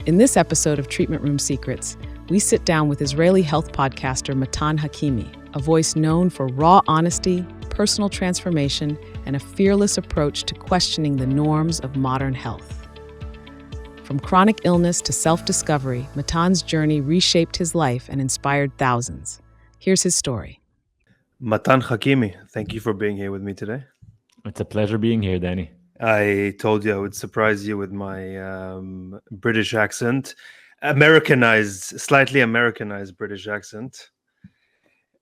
In this episode of Treatment Room Secrets, we sit down with Israeli health podcaster Matan Hakimi, a voice known for raw honesty, personal transformation, and a fearless approach to questioning the norms of modern health. From chronic illness to self-discovery, Matan's journey reshaped his life and inspired thousands. Here's his story. Matan Hakimi, thank you for being here with me today. It's a pleasure being here, Dani. I told you I would surprise you with my British accent, slightly Americanized British accent.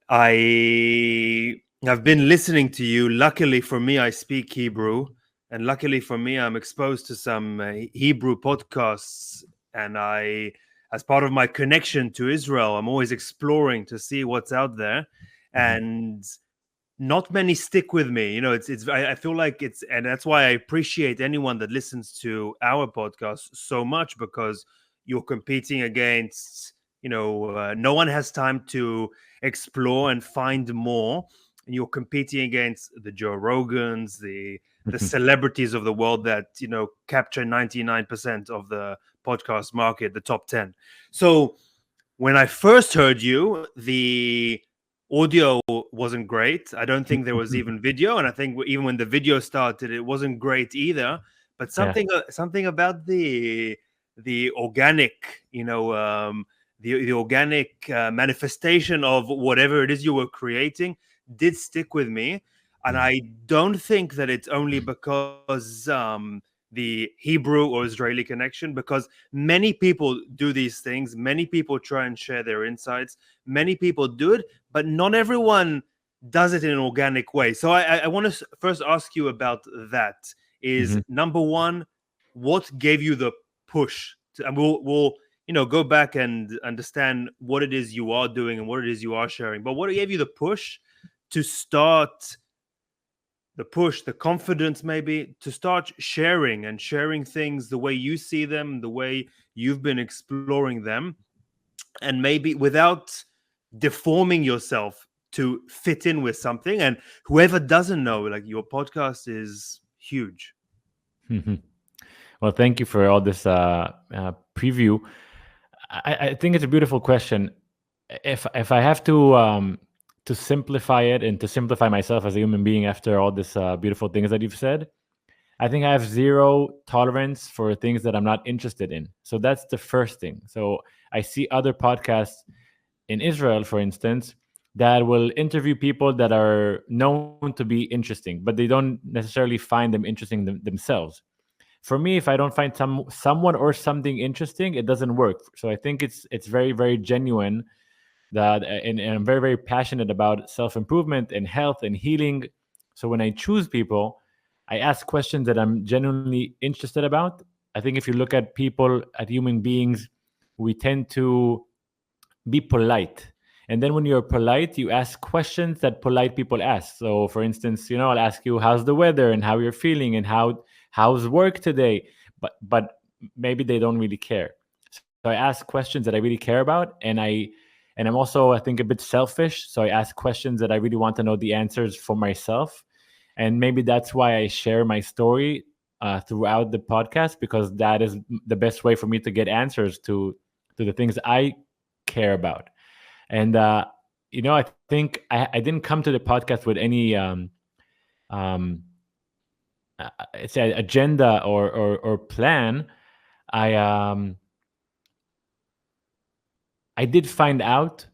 I have been listening to you. Luckily for me, I speak Hebrew, and luckily for me, I'm exposed to some Hebrew podcasts, and as part of my connection to Israel, I'm always exploring to see what's out there, and not many stick with me. You know, I feel like and that's why I appreciate anyone that listens to our podcast so much, because you're competing against, no one has time to explore and find more. And you're competing against the Joe Rogans, the celebrities of the world that, capture 99% of the podcast market, the top 10. So when I first heard you, the audio wasn't great. I don't think there was even video, and I think even when the video started, it wasn't great either. But something about the organic, the organic manifestation of whatever it is you were creating did stick with me. And I don't think that it's only because the Hebrew or Israeli connection, because many people do these things. Many people try and share their insights. Many people do it, but not everyone does it in an organic way. So I want to first ask you about that. Is number one, what gave you the push? And we'll go back and understand what it is you are doing and what it is you are sharing. But what gave you the push to start? The confidence maybe to start sharing things the way you see them, the way you've been exploring them, and maybe without deforming yourself to fit in with something. And whoever doesn't know, like, your podcast is huge. Well, thank you for all this preview. I think it's a beautiful question. If I have to simplify it and to simplify myself as a human being after all this beautiful things that you've said, I think I have zero tolerance for things that I'm not interested in. So that's the first thing. So I see other podcasts in Israel, for instance, that will interview people that are known to be interesting, but they don't necessarily find them interesting themselves. For me, if I don't find someone or something interesting, it doesn't work. So I think it's very, very genuine that, and I'm very, very passionate about self-improvement and health and healing. So when I choose people, I ask questions that I'm genuinely interested about. I think if you look at people, at human beings, we tend to be polite. And then when you're polite, you ask questions that polite people ask. So for instance, I'll ask you, how's the weather and how you're feeling and how's work today? But maybe they don't really care. So I ask questions that I really care about. And I'm also, I think, a bit selfish. So I ask questions that I really want to know the answers for myself. And maybe that's why I share my story throughout the podcast, because that is the best way for me to get answers to the things I care about. And, I think I didn't come to the podcast with any agenda or plan. I did find out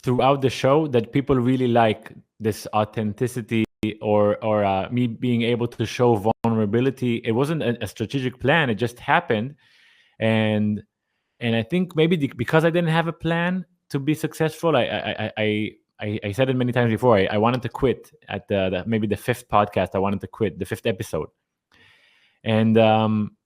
throughout the show that people really like this authenticity or me being able to show vulnerability. It wasn't a strategic plan; it just happened, and I think maybe because I didn't have a plan to be successful, I said it many times before. I wanted to quit at maybe the fifth podcast. I wanted to quit the fifth episode. And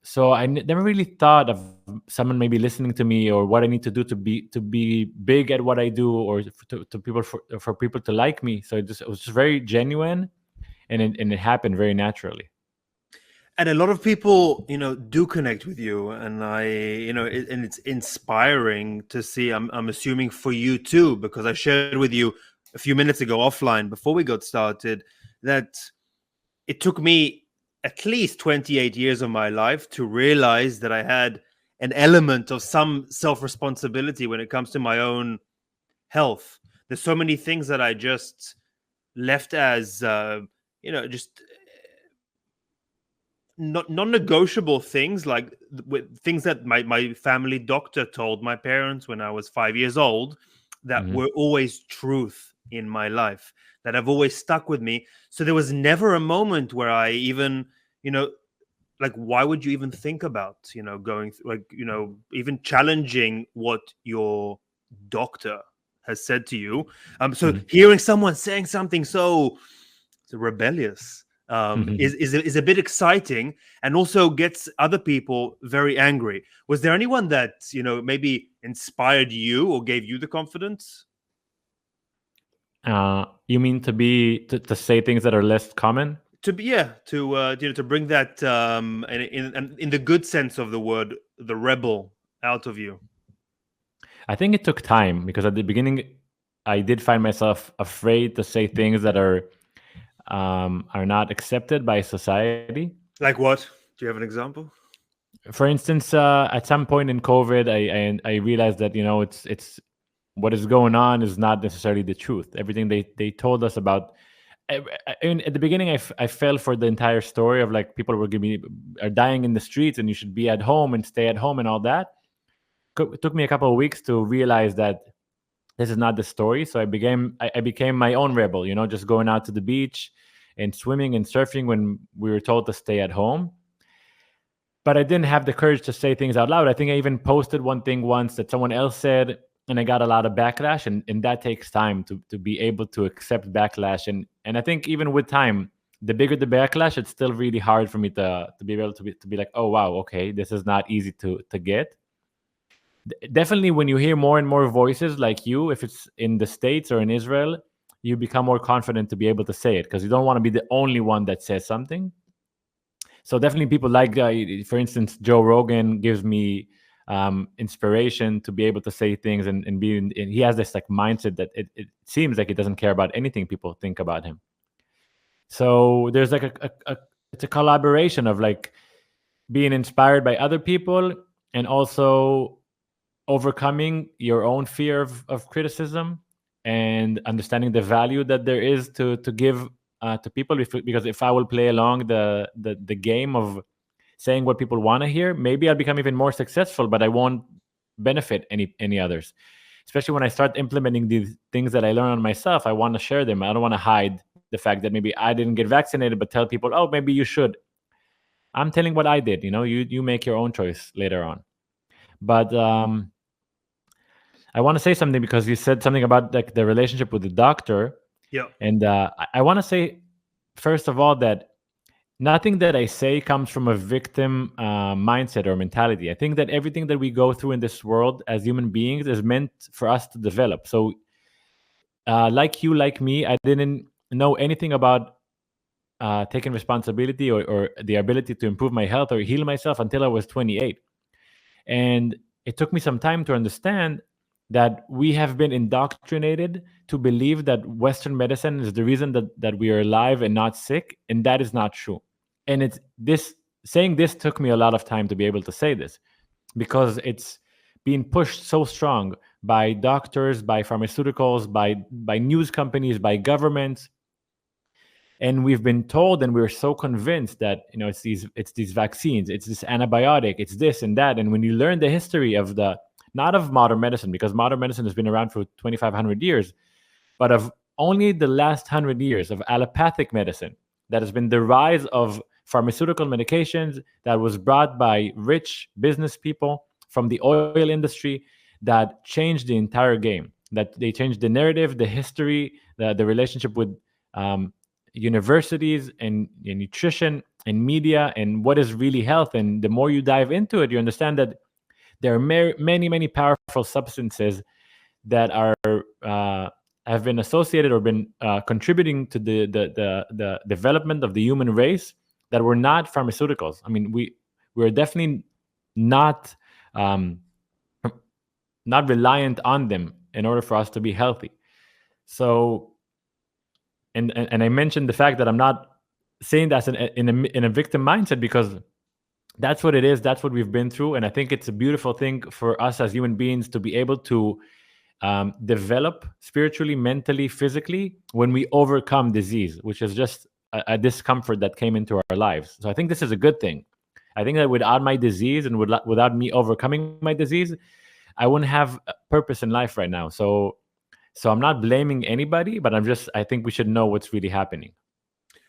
so I never really thought of someone maybe listening to me or what I need to do to be big at what I do, or to people for people to like me. So it was just very genuine, and it happened very naturally. And a lot of people, do connect with you, and and it's inspiring to see. I'm assuming for you too, because I shared with you a few minutes ago offline before we got started that it took me at least 28 years of my life to realize that I had an element of some self-responsibility when it comes to my own health. There's so many things that I just left as just not non-negotiable things, like with things that my family doctor told my parents when I was 5 years old, that Mhm. were always truth in my life, that have always stuck with me. So there was never a moment where I even, like, why would you even think about, going even challenging what your doctor has said to you? So Mhm. hearing someone saying something so rebellious Mhm. is a bit exciting, and also gets other people very angry. Was there anyone that maybe inspired you or gave you the confidence? You mean to say things that are less common? To be to bring that in the good sense of the word, the rebel, out of you? I think it took time because at the beginning, I did find myself afraid to say things that are not accepted by society. Like what? Do you have an example? For instance, at some point in COVID, I realized that it's what is going on is not necessarily the truth. Everything they told us about. At the beginning, I fell for the entire story of like people are dying in the streets and you should be at home and stay at home and all that. It took me a couple of weeks to realize that this is not the story. So I became my own rebel. Just going out to the beach and swimming and surfing when we were told to stay at home. But I didn't have the courage to say things out loud. I think I even posted one thing once that someone else said, and I got a lot of backlash. And that takes time to be able to accept backlash. And I think even with time, the bigger the backlash, it's still really hard for me to be able to be like, oh wow, okay, this is not easy to get. Definitely, when you hear more and more voices like you, if it's in the States or in Israel, you become more confident to be able to say it because you don't want to be the only one that says something. So definitely people like, for instance, Joe Rogan gives me inspiration to be able to say things and and he has this like mindset that it seems like he doesn't care about anything people think about him. So there's like it's a collaboration of like being inspired by other people and also overcoming your own fear of criticism and understanding the value that there is to give to people. Because if I will play along the game of saying what people want to hear, maybe I'll become even more successful, but I won't benefit any others. Especially when I start implementing these things that I learn on myself, I want to share them. I don't want to hide the fact that maybe I didn't get vaccinated, but tell people, oh, maybe you should. I'm telling what I did. You make your own choice later on. But I want to say something because you said something about like the relationship with the doctor, Yeah. and I want to say first of all that nothing that I say comes from a victim mindset or mentality. I think that everything that we go through in this world as human beings is meant for us to develop. So, like you, like me, I didn't know anything about taking responsibility or the ability to improve my health or heal myself until I was 28. And it took me some time to understand that we have been indoctrinated to believe that Western medicine is the reason that we are alive and not sick. And that is not true. And it's this saying this took me a lot of time to be able to say this because it's being pushed so strong by doctors, by pharmaceuticals, by news companies, by governments. And we've been told and we're so convinced that it's these vaccines, it's this antibiotic, it's this and that. And when you learn the history of the not of modern medicine, because modern medicine has been around for 2500 years, but of only the last 100 years of allopathic medicine, that has been the rise of pharmaceutical medications that was brought by rich business people from the oil industry, that changed the entire game, that they changed the narrative, the history, the relationship with um, universities and nutrition and media and what is really health. And the more you dive into it, you understand that there are many powerful substances that are have been associated or been contributing to the development of the human race that were not pharmaceuticals. I mean, we're definitely not um, not reliant on them in order for us to be healthy. So, and I mentioned the fact that I'm not saying that in a victim mindset because that's what it is. That's what we've been through. And I think it's a beautiful thing for us as human beings to be able to develop spiritually, mentally, physically when we overcome disease, which is just a discomfort that came into our lives. So I think this is a good thing. I think that without my disease and without me overcoming my disease, I wouldn't have a purpose in life right now. So I'm not blaming anybody, but I think we should know what's really happening.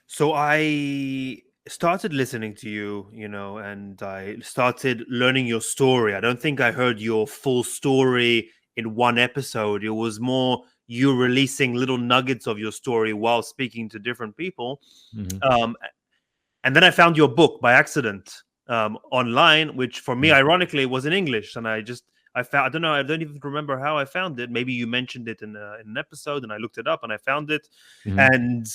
So I started listening to you, and I started learning your story. I don't think I heard your full story in one episode. It was more you releasing little nuggets of your story while speaking to different people. Mm-hmm. And then I found your book by accident online, which for me, Mm-hmm. ironically, was in English. And I found, I don't know, I don't even remember how I found it. Maybe you mentioned it in an episode and I looked it up and I found it. Mm-hmm. And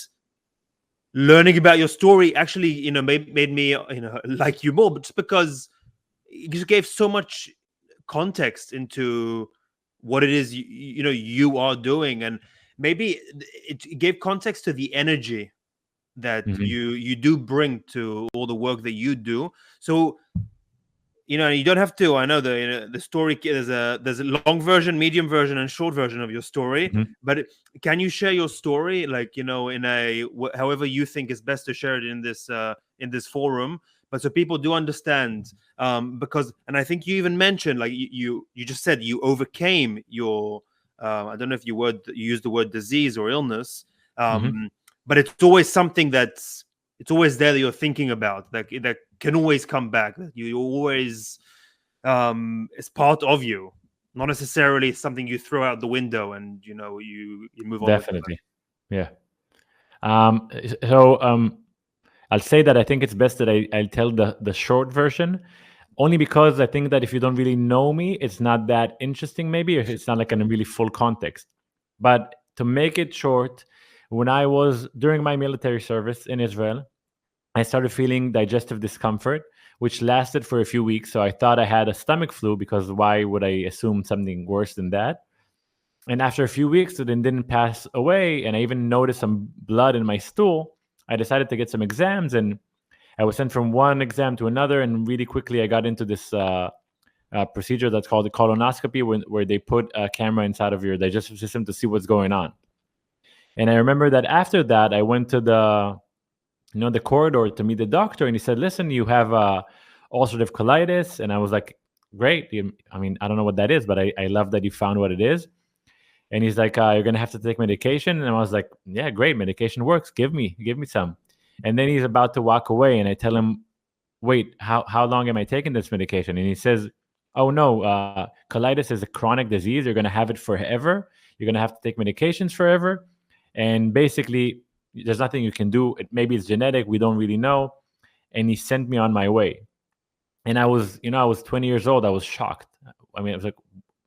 learning about your story actually, made me, like you more, but just because you gave so much context into what it is you are doing, and maybe it gave context to the energy that Mm-hmm. you do bring to all the work that you do. So you don't have to. I know the story. There's a long version, medium version, and short version of your story. Mm-hmm. But can you share your story, like in a however you think is best to share it in this forum? But so people do understand, because, and I think you even mentioned, like you just said, you overcame your. I don't know if you used the word disease or illness, Mm-hmm. but it's always something it's always there that you're thinking about, that can always come back, that you always it's part of you, not necessarily something you throw out the window and you move on with Definitely. Yeah. So I'll say that I think it's best that I'll tell the short version, only because I think that if you don't really know me, it's not that interesting, maybe, or it's not like in a really full context. But to make it short, when I was during my military service in Israel, I started feeling digestive discomfort, which lasted for a few weeks. So I thought I had a stomach flu, because why would I assume something worse than that? And after a few weeks, it didn't pass away, and I even noticed some blood in my stool. I decided to get some exams, and I was sent from one exam to another. And really quickly, I got into this procedure that's called the colonoscopy, where they put a camera inside of your digestive system to see what's going on. And I remember that after that, I went to the corridor to meet the doctor, and he said, "Listen, you have ulcerative colitis." And I was like, "Great. I mean, I don't know what that is, but I love that you found what it is." And he's like, "You're gonna have to take medication." And I was like, "Yeah, great, medication works. Give me some." And then he's about to walk away, and I tell him, "Wait, how long am I taking this medication?" And he says, "Oh no, colitis is a chronic disease. You're gonna have it forever. You're gonna have to take medications forever, and basically, there's nothing you can do. Maybe it's genetic. We don't really know." And he sent me on my way. And I was 20 years old. I was shocked. I mean, I was like,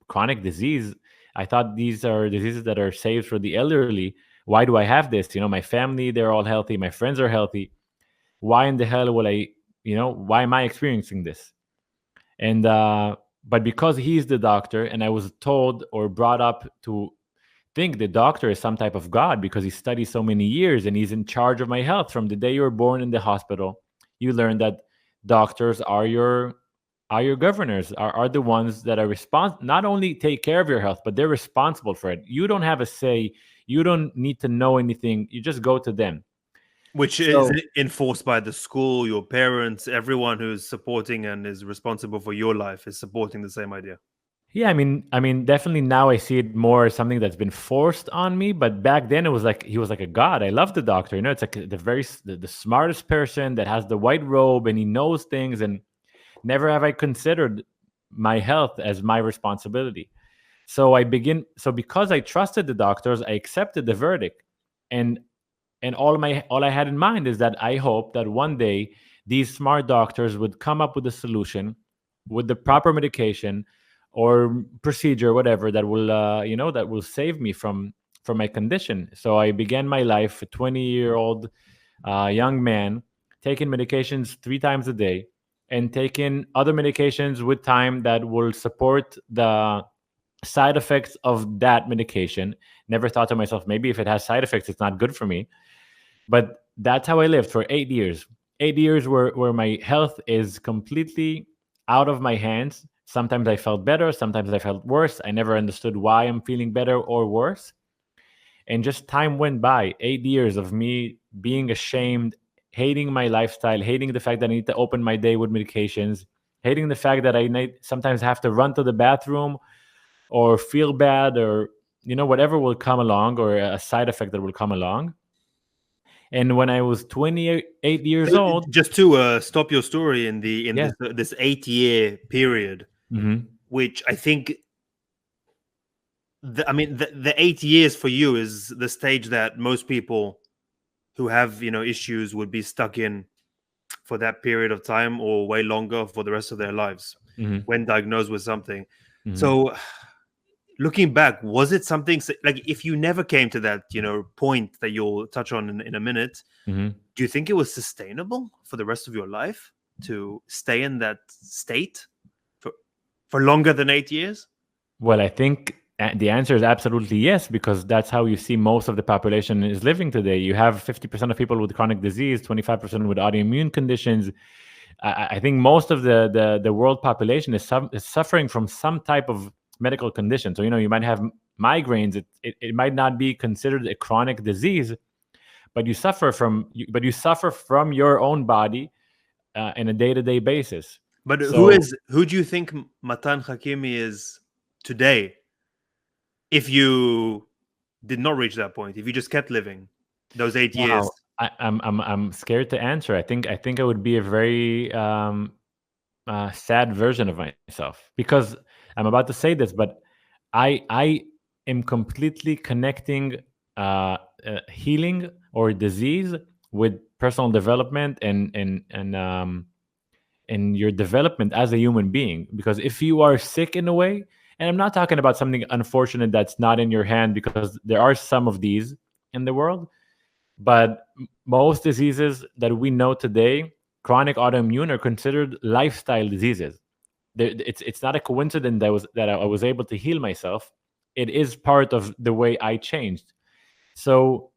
chronic disease. I thought these are diseases that are saved for the elderly. Why do I have this? My family, they're all healthy. My friends are healthy. Why in the hell will why am I experiencing this? And, but because he's the doctor, and I was told or brought up to think the doctor is some type of god, because he studied so many years and he's in charge of my health. From the day you were born in the hospital, you learn that doctors are your governors, are the ones that are not only take care of your health, but they're responsible for it. You don't have a say. You don't need to know anything. You just go to them. which is enforced by the school, your parents, everyone who's supporting and is responsible for your life is supporting the same idea. Yeah, I mean, definitely now I see it more as something that's been forced on me. But back then, it was like he was like a god. I love the doctor. It's like the smartest person that has the white robe, and he knows things. And never have I considered my health as my responsibility. So because I trusted the doctors, I accepted the verdict, and all I had in mind is that I hope that one day these smart doctors would come up with a solution, with the proper medication or procedure, whatever, that will that will save me from my condition. So I began my life, a 20-year-old young man, taking medications 3 times a day, and taking other medications with time that will support the side effects of that medication. Never thought to myself, maybe if it has side effects, it's not good for me. But that's how I lived for 8 years. 8 years where my health is completely out of my hands. Sometimes I felt better, sometimes I felt worse. I never understood why I'm feeling better or worse. And just time went by. 8 years of me being ashamed, hating my lifestyle, hating the fact that I need to open my day with medications, hating the fact that I sometimes have to run to the bathroom or feel bad, or whatever will come along, or a side effect that will come along. And when I was 28 years old, just to stop your story in yeah, this 8-year period, which I think, the 8 years for you is the stage that most people who have issues would be stuck in for that period of time, or way longer, for the rest of their lives, when diagnosed with something. So looking back, was it something like, if you never came to that point that you'll touch on in a minute, do you think it was sustainable for the rest of your life to stay in that state for longer than 8 years? Well, I think the answer is absolutely yes, because that's how you see most of the population is living today. You have 50% of people with chronic disease, 25% with autoimmune conditions. I think most of the world population is suffering from some type of medical condition. So, you might have migraines. It might not be considered a chronic disease, but you suffer from your own body in a day-to-day basis. But who do you think Matan Hakimi is today, if you did not reach that point, if you just kept living those 8 years? I'm scared to answer. I think I would be a very sad version of myself, because I'm about to say this, but I am completely connecting healing or disease with personal development and your development as a human being. Because if you are sick in a way, and I'm not talking about something unfortunate that's not in your hand, because there are some of these in the world, but most diseases that we know today, chronic autoimmune, are considered lifestyle diseases. It's not a coincidence that I was able to heal myself. It is part of the way I changed. So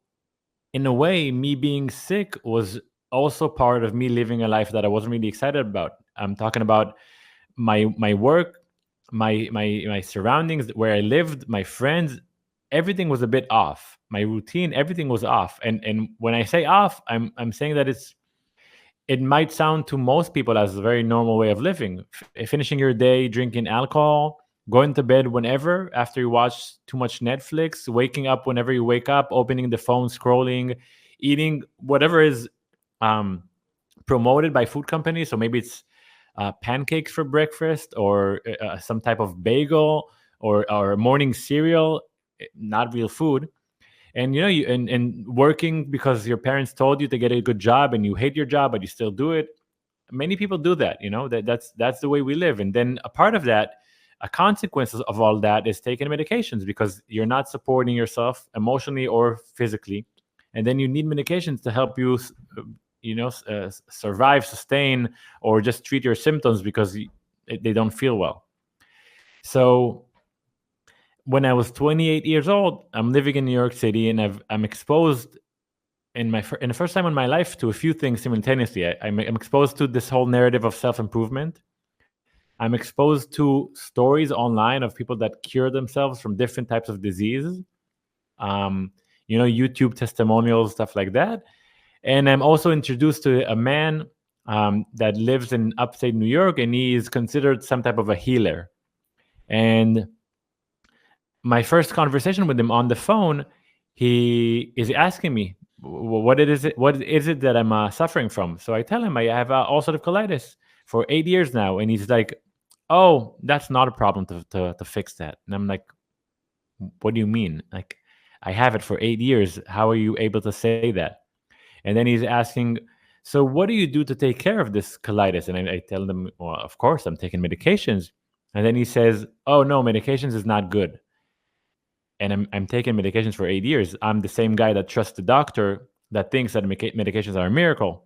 in a way, me being sick was also part of me living a life that I wasn't really excited about. I'm talking about my work, my surroundings, where I lived, my friends. Everything was a bit off. My routine, everything was off. And when I say off, I'm saying that it might sound to most people as a very normal way of living. Finishing your day, drinking alcohol, going to bed whenever after you watch too much Netflix, waking up whenever you wake up, opening the phone, scrolling, eating whatever is promoted by food companies. So maybe it's pancakes for breakfast, or some type of bagel, or morning cereal, not real food. And you and working because your parents told you to get a good job, and you hate your job but you still do it. Many people do that. That's the way we live. And then a part of that, a consequence of all that, is taking medications, because you're not supporting yourself emotionally or physically, and then you need medications to help you survive, sustain, or just treat your symptoms because they don't feel well. So when I was 28 years old, I'm living in New York City, and I'm exposed in the first time in my life to a few things simultaneously. I'm exposed to this whole narrative of self-improvement. I'm exposed to stories online of people that cure themselves from different types of diseases. YouTube testimonials, stuff like that. And I'm also introduced to a man that lives in upstate New York, and he is considered some type of a healer. And my first conversation with him on the phone, he is asking me, what is it that I'm suffering from? So I tell him I have ulcerative colitis for 8 years now. And he's like, oh, that's not a problem to fix that. And I'm like, what do you mean? Like, I have it for 8 years. How are you able to say that? And then he's asking, so what do you do to take care of this colitis? And I tell them, well, of course, I'm taking medications. And then he says, oh, no, medications is not good. And I'm taking medications for 8 years. I'm the same guy that trusts the doctor that thinks that medications are a miracle.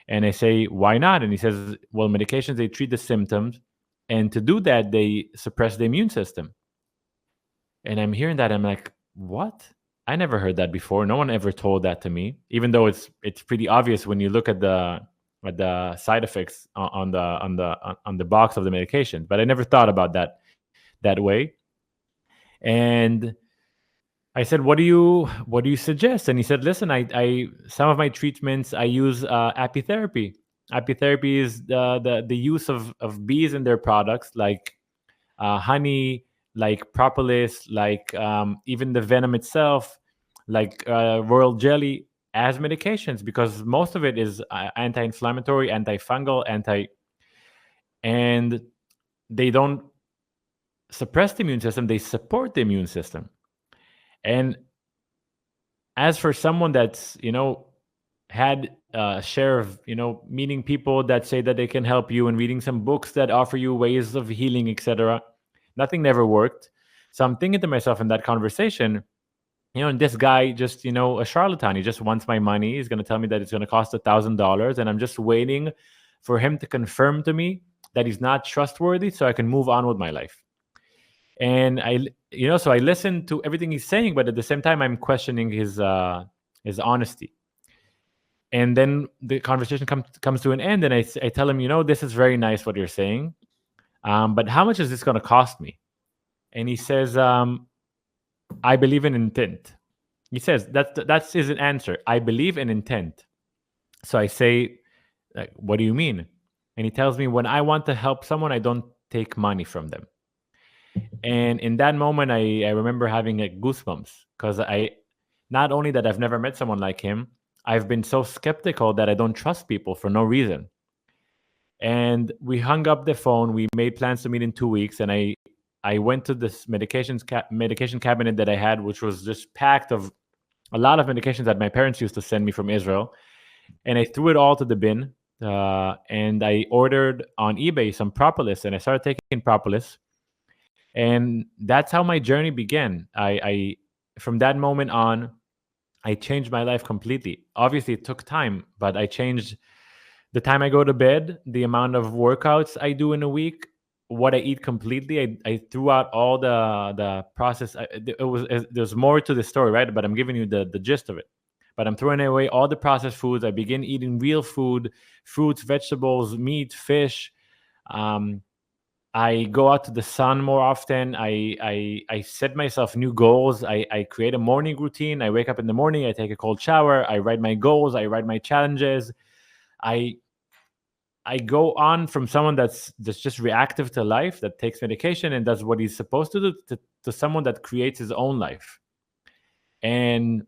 And I say, why not? And he says, well, medications, they treat the symptoms. And to do that, they suppress the immune system. And I'm hearing that. I'm like, what? I never heard that before. No one ever told that to me, even though it's pretty obvious when you look at the the side effects on the box of the medication. But I never thought about that way. And I said, what do you suggest? And he said, listen, I some of my treatments I use apitherapy. Apitherapy is the use of bees in their products, like honey, like propolis, like even the venom itself, like royal jelly, as medications, because most of it is anti-inflammatory, antifungal, and they don't suppress the immune system; they support the immune system. And as for someone that's had a share of meeting people that say that they can help you and reading some books that offer you ways of healing, etc., nothing never worked. So I'm thinking to myself in that conversation, and this guy just a charlatan. He just wants my money. He's going to tell me that it's going to cost $1,000, and I'm just waiting for him to confirm to me that he's not trustworthy so I can move on with my life. And so I listen to everything he's saying, but at the same time I'm questioning his honesty. And then the conversation comes to an end, and I tell him, this is very nice what you're saying, but how much is this going to cost me? And he says, I believe in intent. He says that's his answer. I believe in intent. So I say, like, what do you mean? And he tells me, when I want to help someone, I don't take money from them. And in that moment, I remember having goosebumps, because not only that I've never met someone like him, I've been so skeptical that I don't trust people for no reason. And we hung up the phone. We made plans to meet in 2 weeks, and I went to this medication cabinet that I had, which was just packed of a lot of medications that my parents used to send me from Israel, and I threw it all to the bin. And I ordered on eBay some propolis, and I started taking propolis. And that's how my journey began. I from that moment on, I changed my life completely. Obviously, it took time, but I changed the time I go to bed, the amount of workouts I do in a week, what I eat completely. I threw out all the process. There's more to the story, right? But I'm giving you the gist of it. But I'm throwing away all the processed foods. I begin eating real food, fruits, vegetables, meat, fish. I go out to the sun more often. I set myself new goals. I create a morning routine. I wake up in the morning. I take a cold shower. I write my goals. I write my challenges. I go on from someone that's just reactive to life, that takes medication and does what he's supposed to do, to someone that creates his own life. And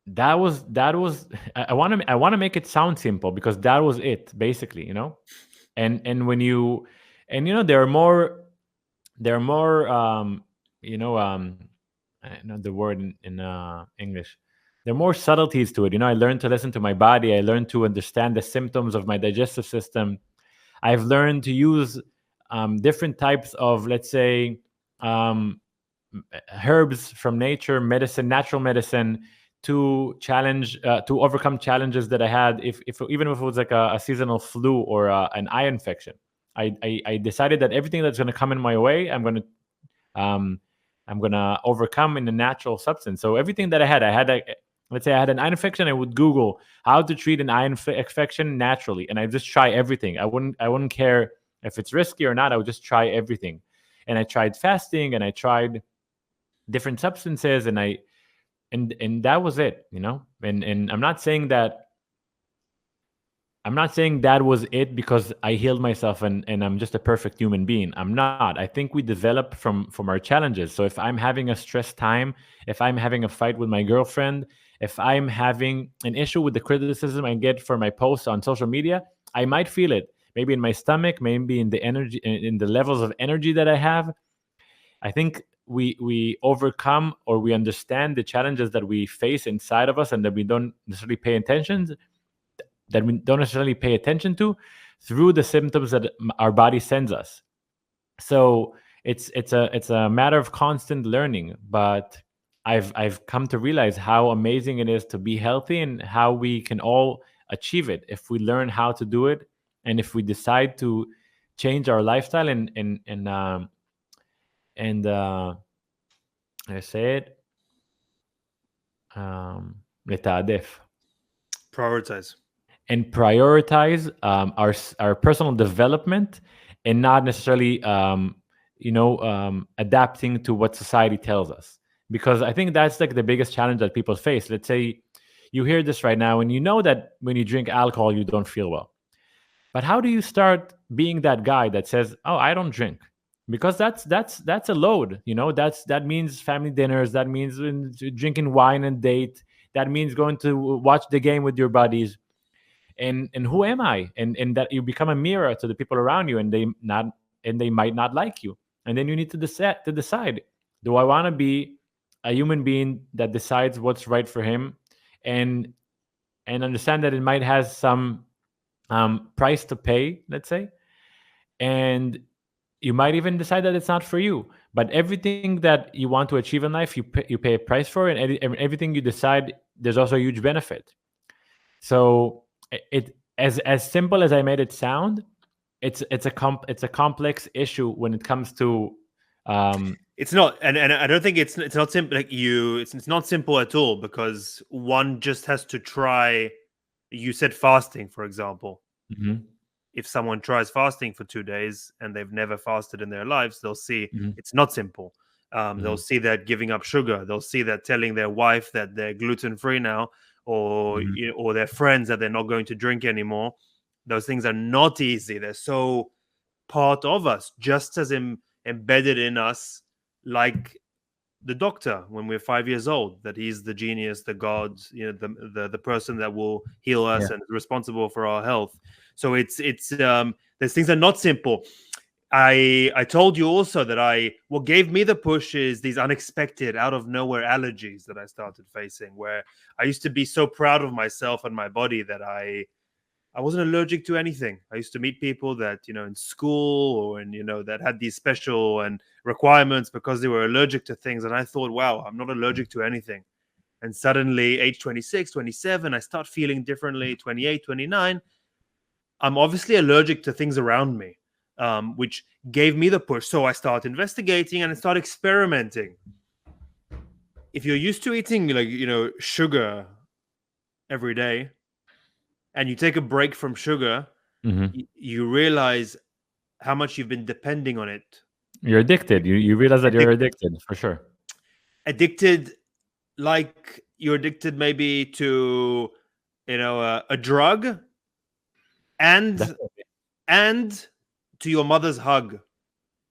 that was I want to make it sound simple, because that was it basically. And when you there are more I know the word in English. There are more subtleties to it. I learned to listen to my body. I learned to understand the symptoms of my digestive system. I've learned to use different types of, let's say, herbs from nature, medicine, natural medicine, to overcome challenges that I had. If even if it was like a seasonal flu or an eye infection, I decided that everything that's going to come in my way, I'm going to overcome in a natural substance. So everything that I had let's say I had an eye infection, I would Google how to treat an eye infection naturally, and I just try everything. I wouldn't care if it's risky or not. I would just try everything. And I tried fasting, and I tried different substances, and that was it. And I'm not saying that was it because I healed myself and I'm just a perfect human being. I'm not. I think we develop from our challenges. So if I'm having a stressed time, if I'm having a fight with my girlfriend, if I'm having an issue with the criticism I get for my posts on social media, I might feel it. Maybe in my stomach, maybe in the energy, in the levels of energy that I have. I think we overcome, or we understand the challenges that we face inside of us, and that we don't necessarily pay attention to, through the symptoms that our body sends us. So it's a matter of constant learning. But I've come to realize how amazing it is to be healthy, and how we can all achieve it if we learn how to do it, and if we decide to change our lifestyle and I say it, לתעדף. Prioritize. and prioritize our personal development, and not necessarily adapting to what society tells us. Because I think that's like the biggest challenge that people face. Let's say you hear this right now and you know that when you drink alcohol you don't feel well, but how do you start being that guy that says, oh, I don't drink? Because that's a load. That means family dinners, that means drinking wine and date, that means going to watch the game with your buddies. And who am I? And that you become a mirror to the people around you, and they might not like you. And then you need to decide, do I want to be a human being that decides what's right for him, and understand that it might has some price to pay, let's say, and you might even decide that it's not for you. But everything that you want to achieve in life, you pay a price for it, and everything you decide, there's also a huge benefit. So it as simple as I made it sound, it's a complex issue when it comes to it's not, and I don't think it's not simple. Like it's not simple at all, because one just has to try. You said fasting, for example. Mm-hmm. If someone tries fasting for 2 days and they've never fasted in their lives, they'll see Mm-hmm. it's not simple. Mm-hmm. They'll see that giving up sugar. They'll see that telling their wife that they're gluten-free now, or Mm-hmm. or their friends that they're not going to drink anymore. Those things are not easy. They're so part of us, just as embedded in us, like the doctor when we're 5 years old, that he's the genius, the god, the person that will heal us and is responsible for our health. So it's those things are not simple. I told you also that what gave me the push is these unexpected, out of nowhere allergies that I started facing, where I used to be so proud of myself and my body that I wasn't allergic to anything. I used to meet people that, in school or that had these special and requirements because they were allergic to things. And I thought, wow, I'm not allergic to anything. And suddenly, age 26, 27, I start feeling differently. 28, 29, I'm obviously allergic to things around me, which gave me the push. So I start investigating and I start experimenting. If you're used to eating sugar every day, and you take a break from sugar, Mm-hmm. you realize how much you've been depending on it. You're addicted. You realize that you're addicted, for sure. Addicted, like you're addicted maybe to, a drug, and Definitely. and to your mother's hug.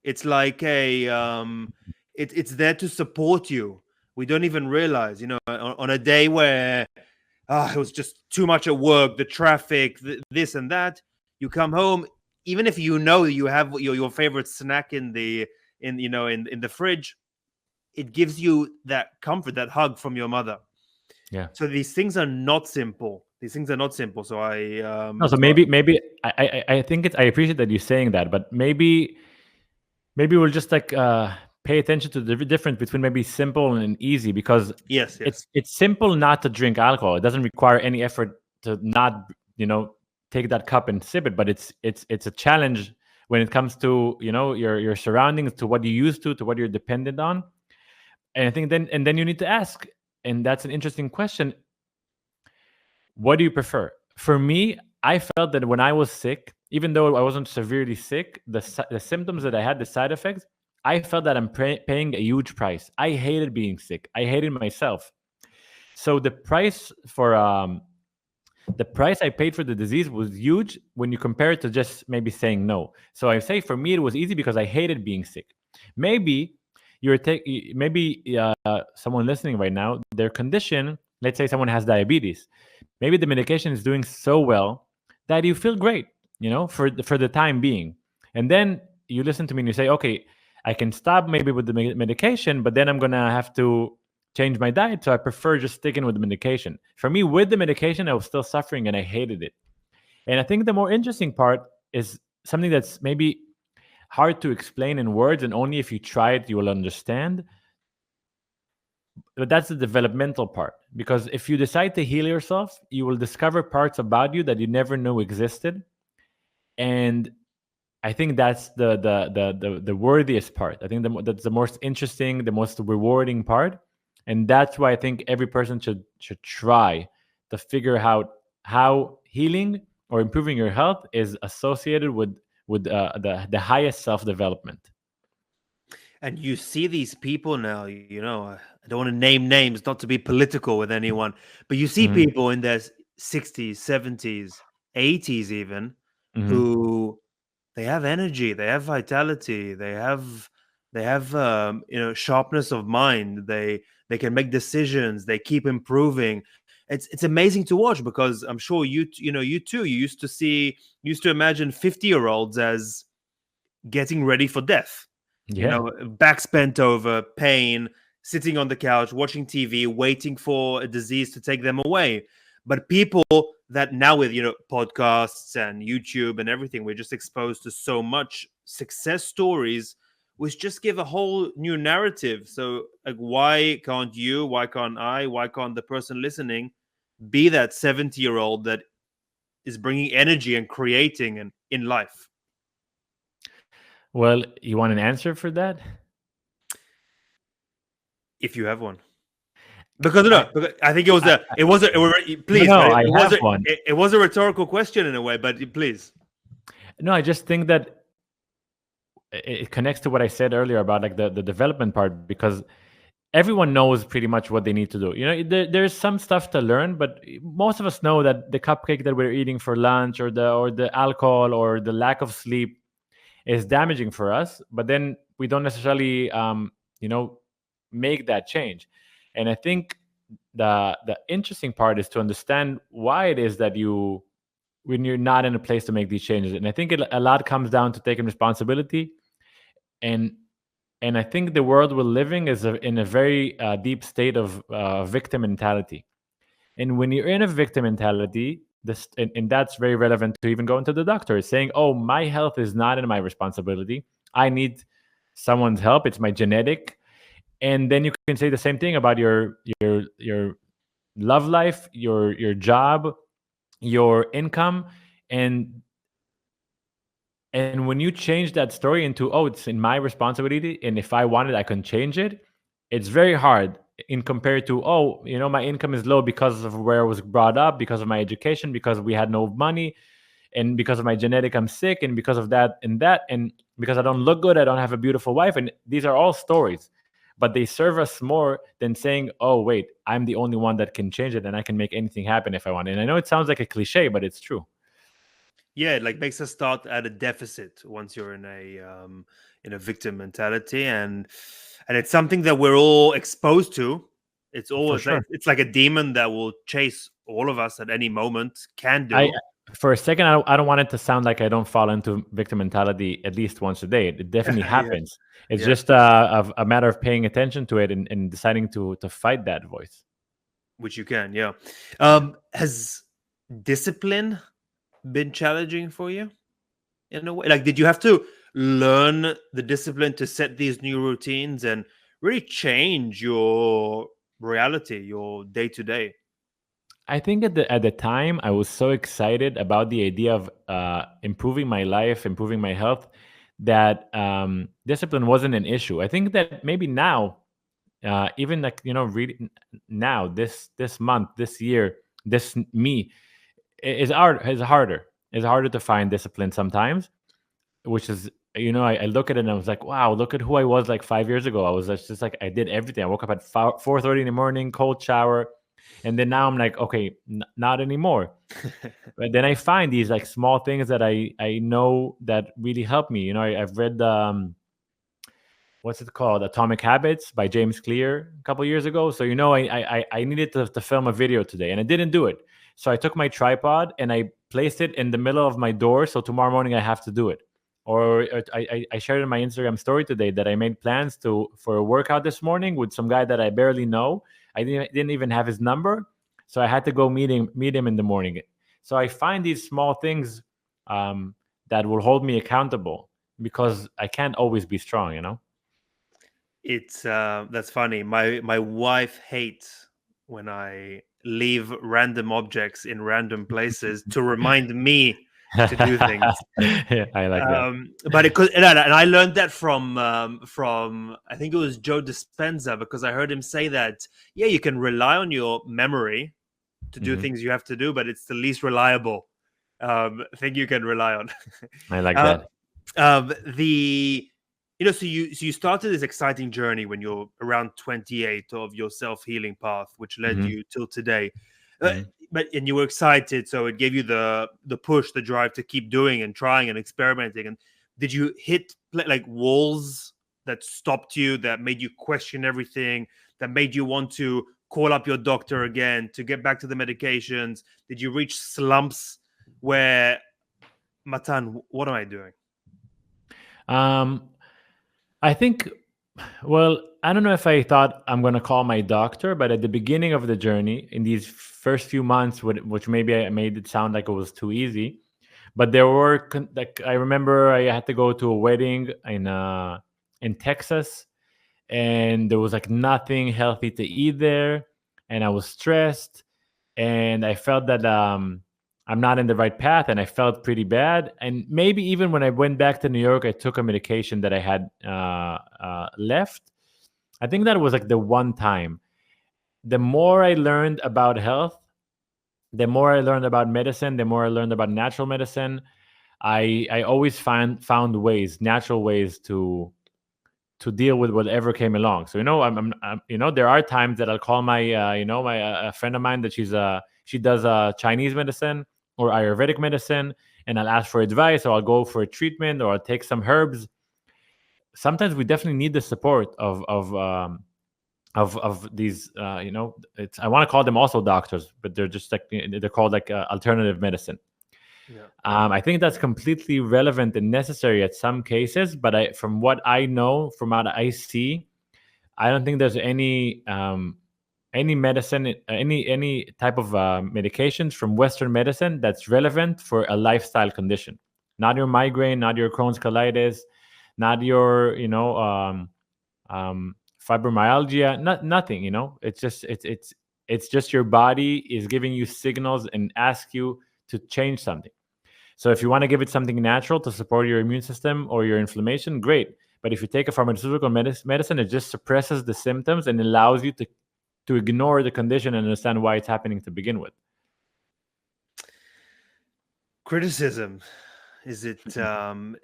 It's like it's there to support you. We don't even realize, on a day where it was just too much at work, the traffic, this and that. You come home, even if you have your favorite snack in the fridge, it gives you that comfort, that hug from your mother. Yeah. So these things are not simple. So I No, so maybe I think I appreciate that you're saying that, but maybe we'll just pay attention to the difference between maybe simple and easy, because yes. It's simple not to drink alcohol. It doesn't require any effort to not take that cup and sip it, but it's a challenge when it comes to your surroundings, to what you used to what you're dependent on. And I think then you need to ask, and that's an interesting question, what do you prefer? For me, I felt that when I was sick, even though I wasn't severely sick, the symptoms that I had, the side effects, I felt that I'm paying a huge price. I hated being sick. I hated myself. So the price I paid for the disease was huge when you compare it to just maybe saying no. So I say for me it was easy because I hated being sick. Maybe someone listening right now, their condition, let's say someone has diabetes, maybe the medication is doing so well that you feel great, for the time being. And then you listen to me and you say, okay, I can stop maybe with the medication, but then I'm going to have to change my diet. So I prefer just sticking with the medication. For me, with the medication, I was still suffering and I hated it. And I think the more interesting part is something that's maybe hard to explain in words, and only if you try it, you will understand. But that's the developmental part, because if you decide to heal yourself, you will discover parts about you that you never knew existed. And I think that's the worthiest part. I think that's the most interesting, the most rewarding part. And that's why I think every person should try to figure out how healing or improving your health is associated with the highest self-development. And you see these people now, I don't want to name names, not to be political with anyone, but you see Mhm. people in their 60s, 70s, 80s even, Mhm. who they have energy, they have vitality, they have sharpness of mind. They can make decisions, they keep improving. It's amazing to watch, because I'm sure you too, you used to imagine 50-year-olds as getting ready for death, Yeah. backs bent over, pain, sitting on the couch, watching TV, waiting for a disease to take them away. But people that now, with podcasts and YouTube and everything, we're just exposed to so much success stories, which just give a whole new narrative. So, like, why can't you? Why can't I? Why can't the person listening be that 70-year-old that is bringing energy and creating and in life? Well, you want an answer for that? If you have one. Because I, no, because I think it was I, a, it was a, no, please, no, right? I It was have a, one. it was a rhetorical question in a way, but please. No, I just think that it connects to what I said earlier about like the development part, because everyone knows pretty much what they need to do. There's some stuff to learn, but most of us know that the cupcake that we're eating for lunch, or the alcohol, or the lack of sleep is damaging for us. But then we don't necessarily you know make that change. And I think the interesting part is to understand why it is that when you're not in a place to make these changes. And I think a lot comes down to taking responsibility. And and I think the world we're living is in a very deep state of victim mentality. And when you're in a victim mentality, and that's very relevant to even going to the doctor, saying, "Oh, my health is not in my responsibility. I need someone's help. It's my genetic." And then you can say the same thing about your love life, your job, your income, and when you change that story into, "Oh, it's in my responsibility, and if I want it, I can change it," it's very hard in compared to, "Oh, my income is low because of where I was brought up, because of my education, because we had no money, and because of my genetic, I'm sick, and because of that, and because I don't look good, I don't have a beautiful wife." And these are all stories, but they serve us more than saying, "Oh, wait, I'm the only one that can change it, and I can make anything happen if I want." And I know it sounds like a cliche, but it's true. Yeah, it like makes us start at a deficit once you're in a victim mentality, and it's something that we're all exposed to. It's For always like sure. it's like a demon that will chase all of us at any moment. Can I do. For a second, I don't want it to sound like I don't fall into victim mentality at least once a day. It definitely Yeah, happens. It's yeah. just a matter of paying attention to it, and deciding to fight that voice. Which you can, yeah. Yeah. Has discipline been challenging for you in a way? Like, did you have to learn the discipline to set these new routines and really change your reality, your day to day? I think at the time I was so excited about the idea of improving my life, improving my health, that discipline wasn't an issue. I think that maybe now, even like really now, this month, this year, me is harder. It's harder to find discipline sometimes, which is, I look at it and I was like, wow, look at who I was like 5 years ago. I was just like, I did everything. I woke up at 4:30 in the morning, cold shower, and then now I'm like, okay, not anymore. But then I find these like small things that I know that really help me. I've read what's it called, Atomic Habits by James Clear a couple years ago. So I needed to film a video today, and I didn't do it. So I took my tripod and I placed it in the middle of my door, so tomorrow morning I have to do it. Or I shared in my Instagram story today that I made plans for a workout this morning with some guy that I barely know. I didn't even have his number, so I had to go meet him in the morning. So I find these small things that will hold me accountable, because I can't always be strong. It's that's funny. My wife hates when I leave random objects in random places to remind me to do things. Yeah, I like that. But it could, and I learned that from I think it was Joe Dispenza, because I heard him say that, yeah, you can rely on your memory, to do things you have to do, but it's the least reliable thing you can rely on. I like that. So you started this exciting journey when you're around 28 of your self-healing path, which led you till today. And you were excited, so it gave you the push, the drive to keep doing and trying and experimenting. And did you hit like walls that stopped you, that made you question everything, that made you want to call up your doctor again, to get back to the medications? Did you reach slumps where, Matan, what am I doing? I think, well, I don't know if I thought I'm going to call my doctor, but at the beginning of the journey, in these first few months, which maybe I made it sound like it was too easy, but there were, like, I remember I had to go to a wedding in Texas, and there was like nothing healthy to eat there, and I was stressed, and I felt that I'm not in the right path, and I felt pretty bad. And maybe even when I went back to New York, I took a medication that I had left. I think that was like the one time. The more I learned about health, the more I learned about medicine, the more I learned about natural medicine, I always found ways, natural ways to deal with whatever came along. So I'm there are times that I'll call my a friend of mine that she does Chinese medicine or Ayurvedic medicine, and I'll ask for advice, or I'll go for a treatment, or I'll take some herbs. Sometimes we definitely need the support of these I want to call them also doctors, but they're just like, they're called like alternative medicine. I think that's completely relevant and necessary at some cases, but from what I know, from what I see, I don't think there's any medicine, any type of medications from Western medicine that's relevant for a lifestyle condition. Not your migraine, not your Crohn's colitis, not your fibromyalgia, nothing. It's just your body is giving you signals and ask you to change something. So if you want to give it something natural to support your immune system or your inflammation, great. But if you take a pharmaceutical medicine, it just suppresses the symptoms and allows you to ignore the condition and understand why it's happening to begin with. Criticism. Is it,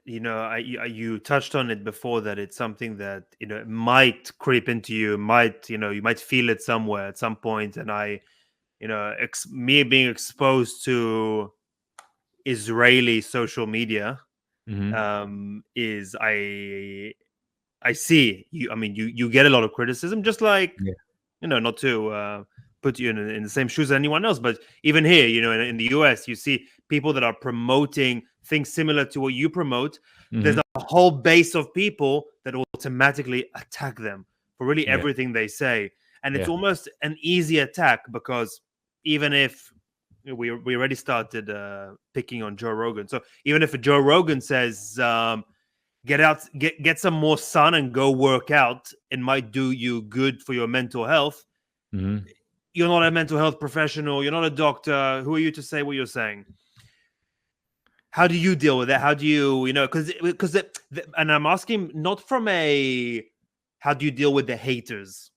you touched on it before, that it's something that, might creep into you, you might feel it somewhere at some point. And me being exposed to Israeli social media, is I see you. I mean, you get a lot of criticism, just like, not to put you in the same shoes as anyone else, but even here, in the US, you see people that are promoting things similar to what you promote. There's a whole base of people that automatically attack them for really everything they say, and it's almost an easy attack, because even if we already started picking on Joe Rogan, so even if Joe Rogan says get some more sun and go work out, it might do you good for your mental health. You're not a mental health professional, you're not a doctor, who are you to say what you're saying? How do you deal with that? How do you, because and I'm asking not from how do you deal with the haters?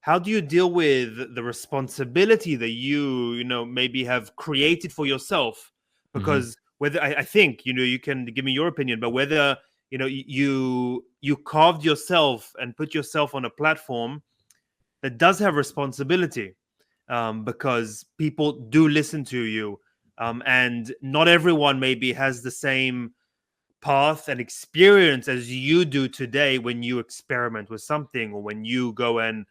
How do you deal with the responsibility that you maybe have created for yourself? Because whether I think, you can give me your opinion, but whether, you carved yourself and put yourself on a platform that does have responsibility, because people do listen to you. And not everyone maybe has the same path and experience as you do today when you experiment with something, or when you go and,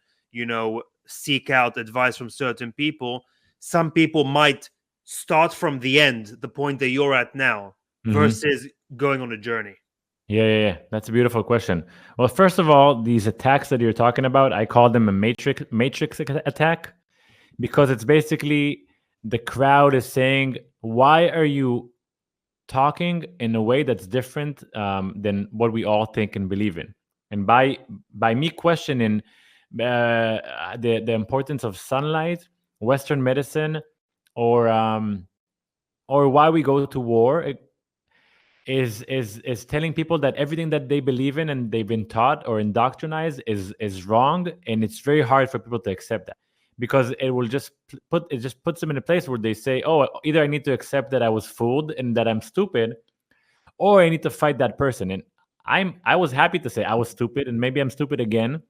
seek out advice from certain people. Some people might start from the end, the point that you're at now, versus going on a journey. Yeah. That's a beautiful question. Well, first of all, these attacks that you're talking about, I call them a matrix attack, because it's basically the crowd is saying, why are you talking in a way that's different than what we all think and believe in? And by me questioning the importance of sunlight, Western medicine, or why we go to war, is telling people that everything that they believe in and they've been taught or indoctrinized is wrong, and it's very hard for people to accept that. because it will just puts them in a place where they say, oh, either I need to accept that I was fooled and that I'm stupid, or I need to fight that person. And I was happy to say I was stupid, and maybe I'm stupid again,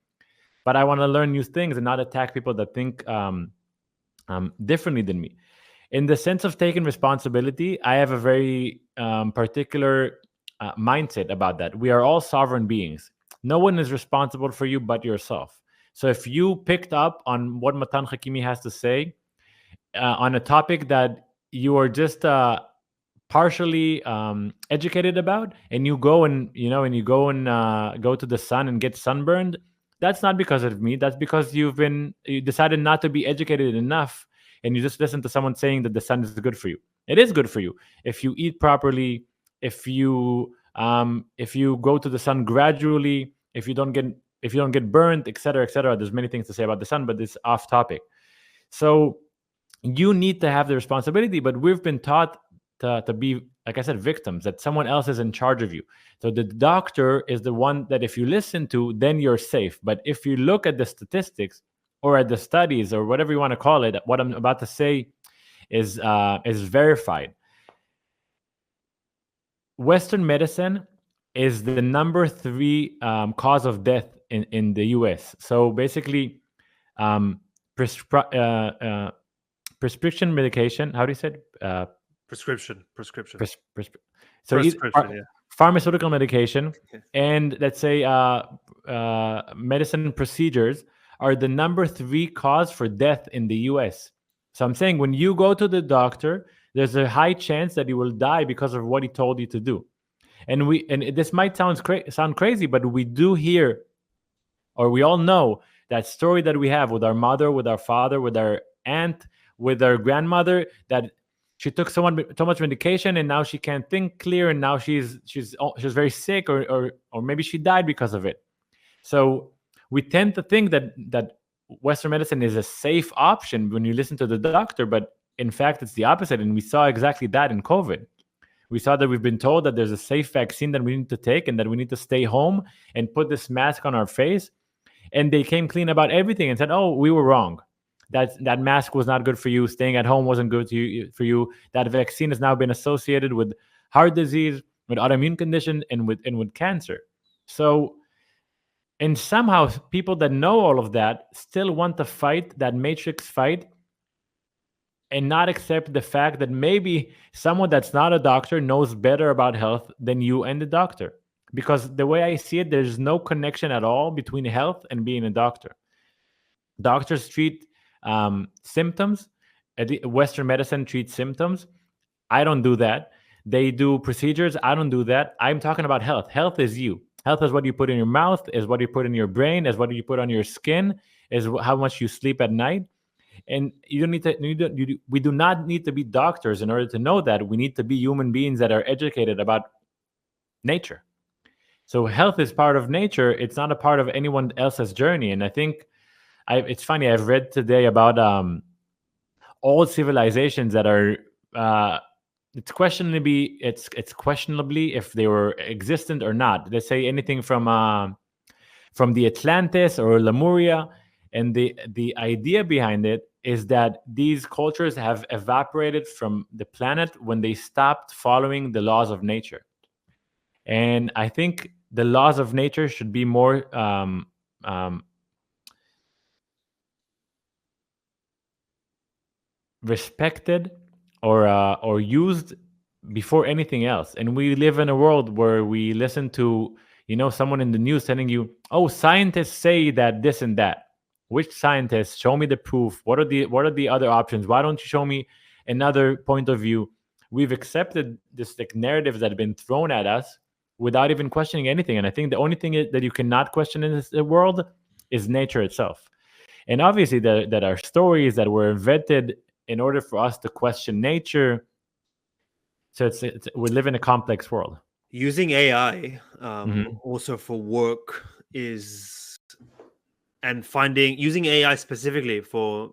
but I want to learn new things and not attack people that think differently than me. In the sense of taking responsibility, I have a very particular mindset about that. We are all sovereign beings. No one is responsible for you but yourself. So if you picked up on what Matan Hakimi has to say on a topic that you are just partially educated about, and you go and go to the sun and get sunburned, that's not because of me. That's because you decided not to be educated enough, and you just listen to someone saying that the sun is good for you. It is good for you if you eat properly, if you go to the sun gradually, if you don't get burned, etc., etc. There's many things to say about the sun, but it's off topic. So you need to have the responsibility, but we've been taught to be, like I said, victims, that someone else is in charge of you. So the doctor is the one that if you listen to, then you're safe. But if you look at the statistics or at the studies or whatever you want to call it, what I'm about to say is verified. Western medicine is the number 3 cause of death in the US. So basically, prescription medication, how do you say it? Prescription. So Prescription, pharmaceutical medication and let's say medicine procedures are the number 3 cause for death in the US. So I'm saying when you go to the doctor, there's a high chance that you will die because of what he told you to do. And this might sound crazy, but we do hear, or we all know, that story that we have with our mother, with our father, with our aunt, with our grandmother, that she took so much medication and now she can't think clear, and now she's very sick, or maybe she died because of it. So we tend to think that Western medicine is a safe option when you listen to the doctor, but in fact it's the opposite. And we saw exactly that in COVID. We saw that we've been told that there's a safe vaccine that we need to take and that we need to stay home and put this mask on our face. And they came clean about everything and said, oh, we were wrong. That mask was not good for you. Staying at home wasn't good for you. That vaccine has now been associated with heart disease, with autoimmune condition, and with cancer. So, and somehow people that know all of that still want to fight that matrix fight and not accept the fact that maybe someone that's not a doctor knows better about health than you and the doctor. Because the way I see it, there's no connection at all between health and being a doctor. Doctors treat symptoms. Western medicine treats symptoms. I don't do that. They do procedures. I don't do that. I'm talking about health. Health is you. Health is what you put in your mouth, is what you put in your brain, is what you put on your skin, is how much you sleep at night. And you don't need to. We do not need to be doctors in order to know that. We need to be human beings that are educated about nature. So health is part of nature. It's not a part of anyone else's journey. And I think it's funny. I've read today about old civilizations that are. It's questionably if they were existent or not. They say anything from the Atlantis or Lemuria, and the idea behind it is that these cultures have evaporated from the planet when they stopped following the laws of nature. And I think the laws of nature should be more respected or used before anything else. And we live in a world where we listen to someone in the news telling you, oh, scientists say that this and that. Which scientists? Show me the proof. What are the other options? Why don't you show me another point of view? We've accepted this narrative that have been thrown at us without even questioning anything. And I think the only thing that you cannot question in this world is nature itself. And obviously that are stories that were invented in order for us to question nature. So we live in a complex world. Using AI also for work using AI specifically for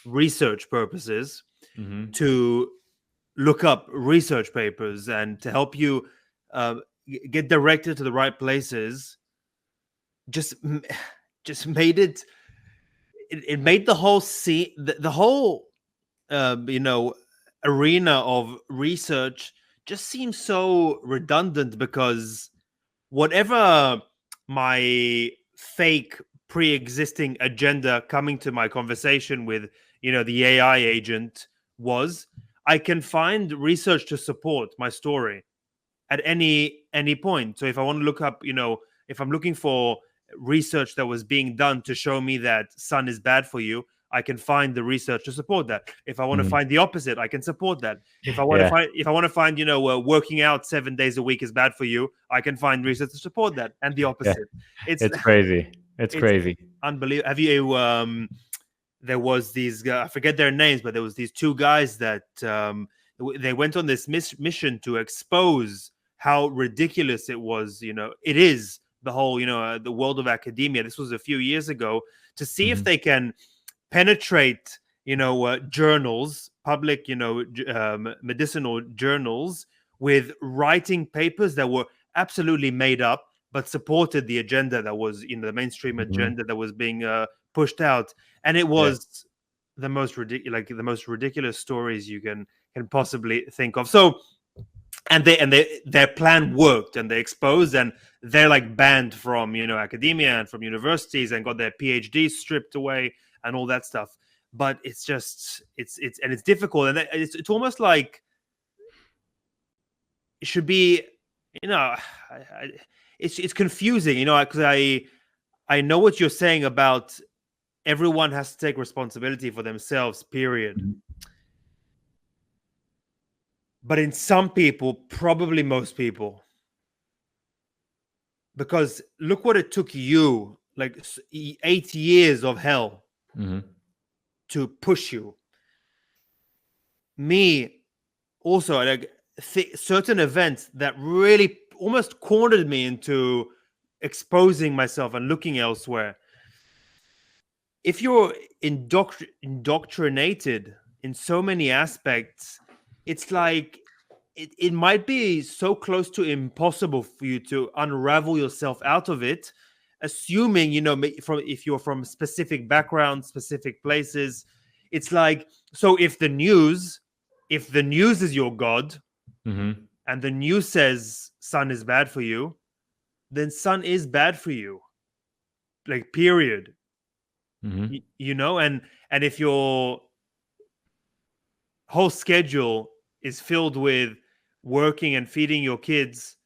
research purposes to look up research papers and to help you get directed to the right places just made it it made the whole the whole arena of research just seems so redundant, because whatever my fake pre-existing agenda coming to my conversation with the AI agent was, I can find research to support my story at any point. So if I want to look up, if I'm looking for research that was being done to show me that sun is bad for you, I can find the research to support that. If I want to find the opposite, I can support that. If I want to find, working out 7 days a week is bad for you, I can find research to support that, and the opposite. It's crazy. It's crazy. Unbelievable. Have you? There was these. I forget their names, but there was these two guys that they went on this mission to expose how ridiculous it was. It is the whole, the world of academia. This was a few years ago, to see if they can penetrate, journals, public, medicinal journals, with writing papers that were absolutely made up, but supported the agenda that was, the mainstream agenda that was being pushed out. And it was the most ridiculous stories you can possibly think of. So, and their plan worked, and they exposed, and they're like banned from academia and from universities, and got their PhDs stripped away and all that stuff. But it's just it's difficult, and it's almost like it should be, it's confusing, because I know what you're saying about everyone has to take responsibility for themselves, period. But in some people, probably most people, because look what it took you, like 8 years of hell to push you. Me also, like certain events that really almost cornered me into exposing myself and looking elsewhere. If you're indoctrinated in so many aspects, it's like it might be so close to impossible for you to unravel yourself out of it, assuming, if you're from specific backgrounds, specific places. It's like, so if the news is your God, and the news says sun is bad for you, then sun is bad for you, like, period. And if your whole schedule is filled with working and feeding your kids,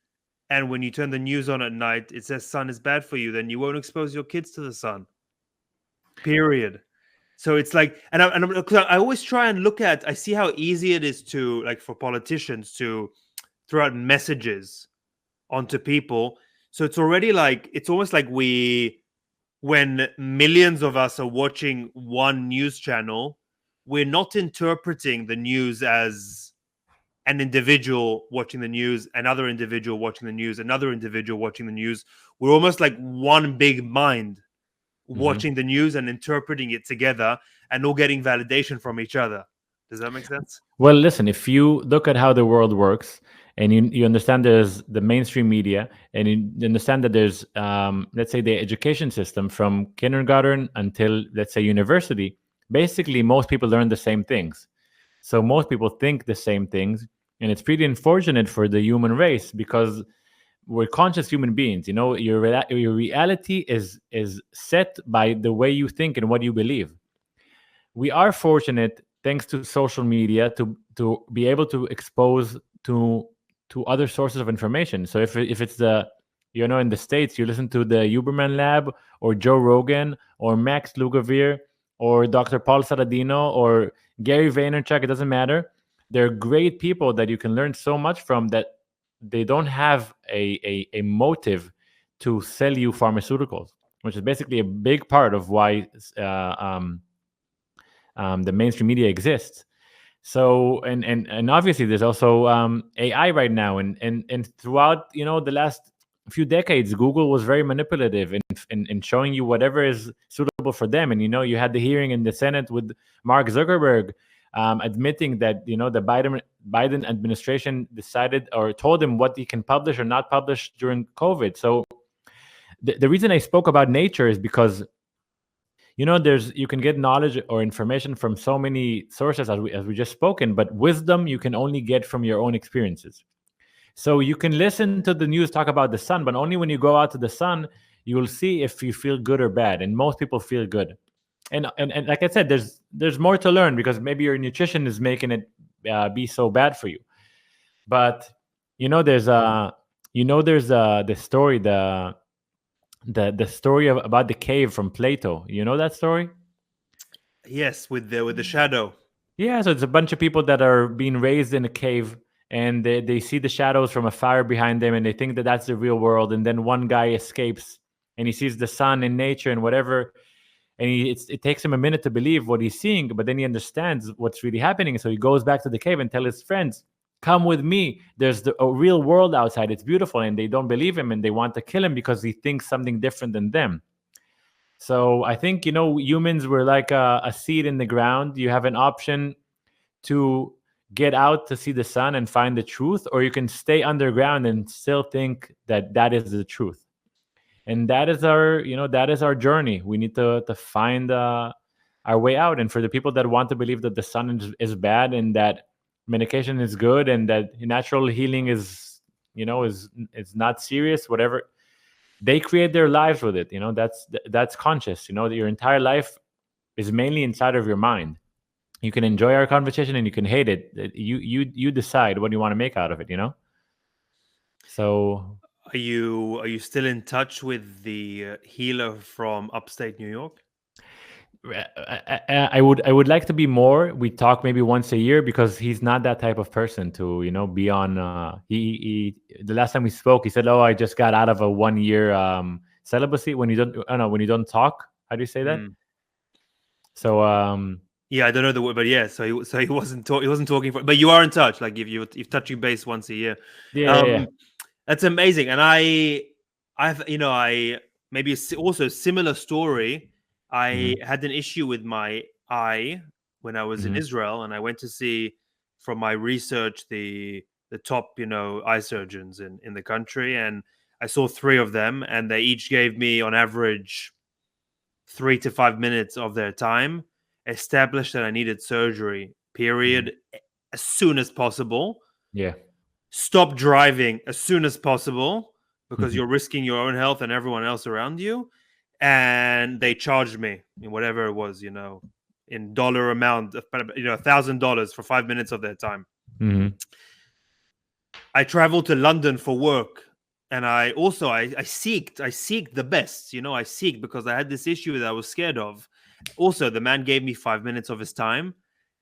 and when you turn the news on at night it says sun is bad for you, then you won't expose your kids to the sun, period. So it's like, and I always try and look at, I see how easy it is to, like, for politicians to throw out messages onto people. So it's already like, it's almost like when millions of us are watching one news channel, we're not interpreting the news as an individual watching the news, another individual watching the news, another individual watching the news. We're almost like one big mind watching the news and interpreting it together, and all getting validation from each other. Does that make sense? Well, listen, if you look at how the world works, and you understand there's the mainstream media, and you understand that there's, let's say, the education system from kindergarten until, let's say, university, basically most people learn the same things. So most people think the same things, and it's pretty unfortunate for the human race, because we're conscious human beings. Your reality is set by the way you think and what you believe. We are fortunate, thanks to social media, to be able to expose to other sources of information. So if it's the, in the States, you listen to the Huberman Lab, or Joe Rogan, or Max Lugavere, or Dr. Paul Saladino, or Gary Vaynerchuk, it doesn't matter. They're great people that you can learn so much from, that they don't have a motive to sell you pharmaceuticals, which is basically a big part of why the mainstream media exists. So, and obviously there's also AI right now, and throughout the last few decades, Google was very manipulative in showing you whatever is suitable for them. And you had the hearing in the Senate with Mark Zuckerberg admitting that the Biden administration decided or told him what he can publish or not publish during COVID. So the reason I spoke about nature is because you can get knowledge or information from so many sources, as we just spoken, but wisdom you can only get from your own experiences. So you can listen to the news talk about the sun, but only when you go out to the sun, you will see if you feel good or bad. And most people feel good. And like I said, there's more to learn, because maybe your nutrition is making it be so bad for you. But there's the story, the story about the cave from Plato. You know that story? Yes, with the shadow. Yeah, so it's a bunch of people that are being raised in a cave, and they see the shadows from a fire behind them, and they think that that's the real world. And then one guy escapes, and he sees the sun and nature and whatever, and it takes him a minute to believe what he's seeing, but then he understands what's really happening. So he goes back to the cave and tells his friends, come with me. There's a real world outside. It's beautiful. And they don't believe him, and they want to kill him because he thinks something different than them. So I think, humans were like a seed in the ground. You have an option to get out to see the sun and find the truth, or you can stay underground and still think that that is the truth. And that is our journey. We need to find our way out. And for the people that want to believe that the sun is bad, and that medication is good, and that natural healing is not serious, whatever, they create their lives with it. That's conscious. Your entire life is mainly inside of your mind. You can enjoy our conversation and you can hate it. You decide what you want to make out of it. So Are you still in touch with the healer from upstate New York? I would like to be more. We talk maybe once a year, because he's not that type of person to be on. He the last time we spoke, he said, "Oh, I just got out of a 1-year celibacy." When you don't talk, how do you say that? So yeah, I don't know the word, but yeah. So he wasn't talking for. But you are in touch. Like you've touching base once a year. Yeah. That's amazing. And I've maybe also a similar story. I had an issue with my eye when I was in Israel, and I went to see, from my research, the top eye surgeons in the country, and I saw 3 of them, and they each gave me on average 3 to 5 minutes of their time, established that I needed surgery, period, as soon as possible. Yeah. Stop driving as soon as possible, because you're risking your own health and everyone else around you. And they charged me in whatever it was, in dollar amount, $1,000 for 5 minutes of their time. I traveled to London for work, and I seeked the best, I seeked, because I had this issue that I was scared of. Also, the man gave me 5 minutes of his time,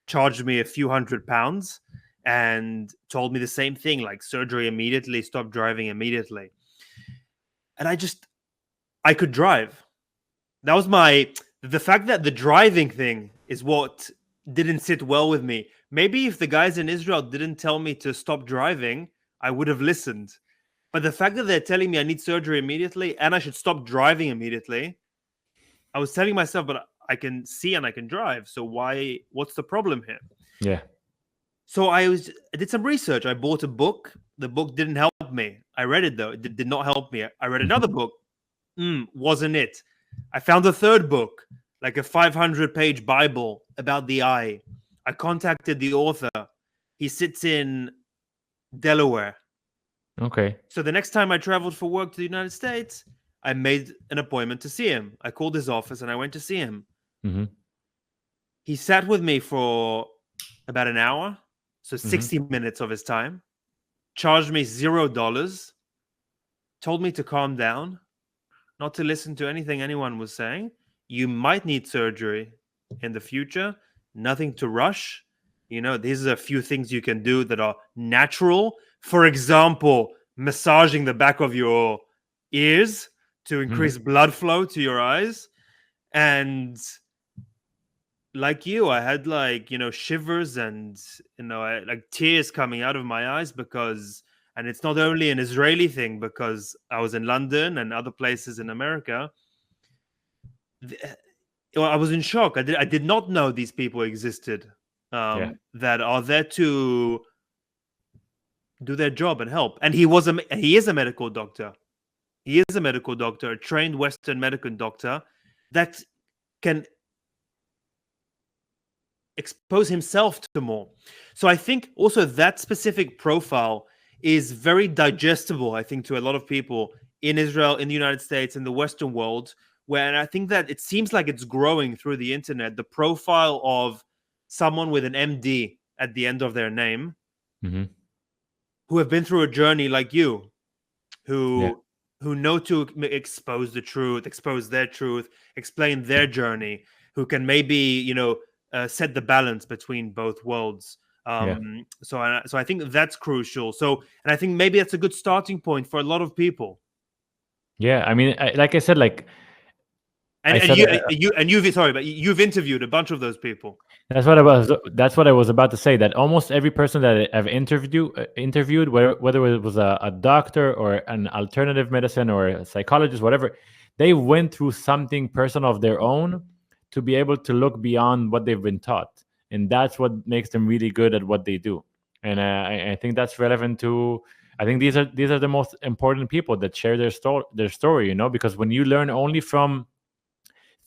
charged me a few £100, and told me the same thing, like surgery immediately, stop driving immediately. And I could drive. That was the fact that the driving thing is what didn't sit well with me. Maybe if the guys in Israel didn't tell me to stop driving, I would have listened. But the fact that they're telling me I need surgery immediately and I should stop driving immediately, I was telling myself, but I can see and I can drive. So what's the problem here? Yeah. So I did some research. I bought a book. The book didn't help me. I read it though. It did not help me. I read another book. Wasn't it? I found a third book, like a 500-page Bible about the eye. I contacted the author. He sits in Delaware. Okay. So the next time I traveled for work to the United States, I made an appointment to see him. I called his office and I went to see him. He sat with me for about an hour, so 60 minutes of his time, charged me $0, told me to calm down, not to listen to anything anyone was saying. You might need surgery in the future. Nothing to rush. These are a few things you can do that are natural. For example, massaging the back of your ears to increase blood flow to your eyes. And like you, I had shivers and tears coming out of my eyes, because, and it's not only an Israeli thing, because I was in London and other places in America. I was in shock. I did not know these people existed, that are there to do their job and help. And he is a medical doctor. He is a medical doctor, a trained Western medical doctor that can expose himself to more. So I think also that specific profile is very digestible, I think, to a lot of people in Israel, in the United States, in the Western world, where, and I think that it seems like it's growing through the internet, the profile of someone with an MD at the end of their name, who have been through a journey like you, who know to expose the truth, expose their truth, explain their journey, who can maybe, set the balance between both worlds. So I think that's crucial. So, and I think maybe that's a good starting point for a lot of people. Yeah, I mean, like I said, like, And you've interviewed a bunch of those people. That's what I was about to say. That almost every person that I've interviewed, whether it was a doctor or an alternative medicine or a psychologist, whatever, they went through something personal of their own to be able to look beyond what they've been taught, and that's what makes them really good at what they do. And I think that's relevant to. I think these are the most important people that share their story. Because when you learn only from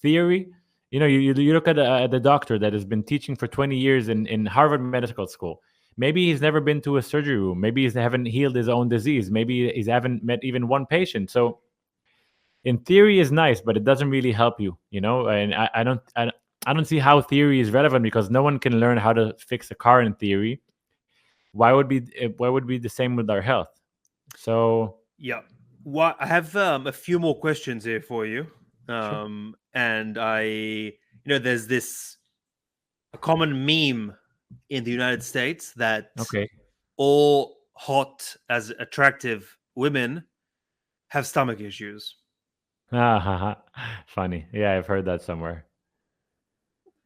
theory, you look at the doctor that has been teaching for 20 years in Harvard Medical School. Maybe he's never been to a surgery room. Maybe he haven't healed his own disease. Maybe he haven't met even one patient. So in theory is nice, but it doesn't really help you, and I don't see how theory is relevant, because no one can learn how to fix a car in theory. Why would be the same with our health? So yeah, I have a few more questions here for you. Sure. And there's a common meme in the United States that all hot as attractive women have stomach issues. Funny. Yeah, I've heard that somewhere.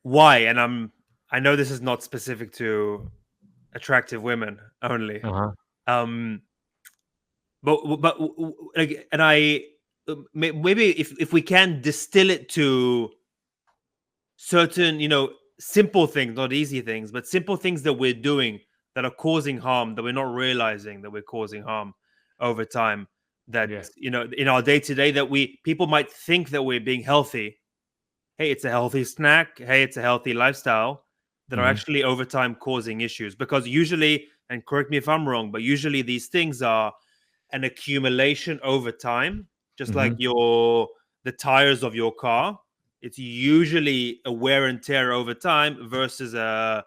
Why? And I know this is not specific to attractive women only. But and I maybe if we can distill it to certain, simple things, not easy things, but simple things that we're doing that are causing harm, that we're not realizing that we're causing harm over time, that, in our day-to-day, that people might think that we're being healthy. Hey, it's a healthy snack. Hey, it's a healthy lifestyle, that are actually over time causing issues. Because usually, and correct me if I'm wrong, but usually these things are an accumulation over time, just like the tires of your car. It's usually a wear and tear over time versus an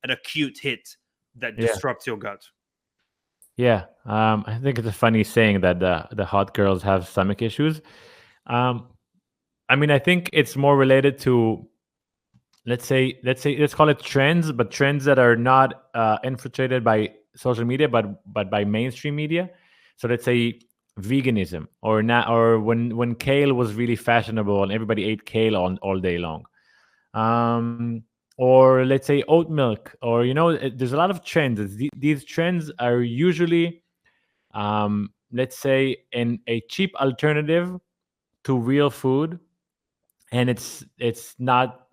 acute hit that disrupts your gut. Yeah, I think it's a funny saying that the hot girls have stomach issues. I mean, I think it's more related to, let's call it trends, but trends that are not infiltrated by social media, but by mainstream media. So let's say veganism, or when kale was really fashionable and everybody ate kale all day long, or let's say oat milk, or there's a lot of trends. These trends are usually, let's say, in a cheap alternative to real food, and it's not,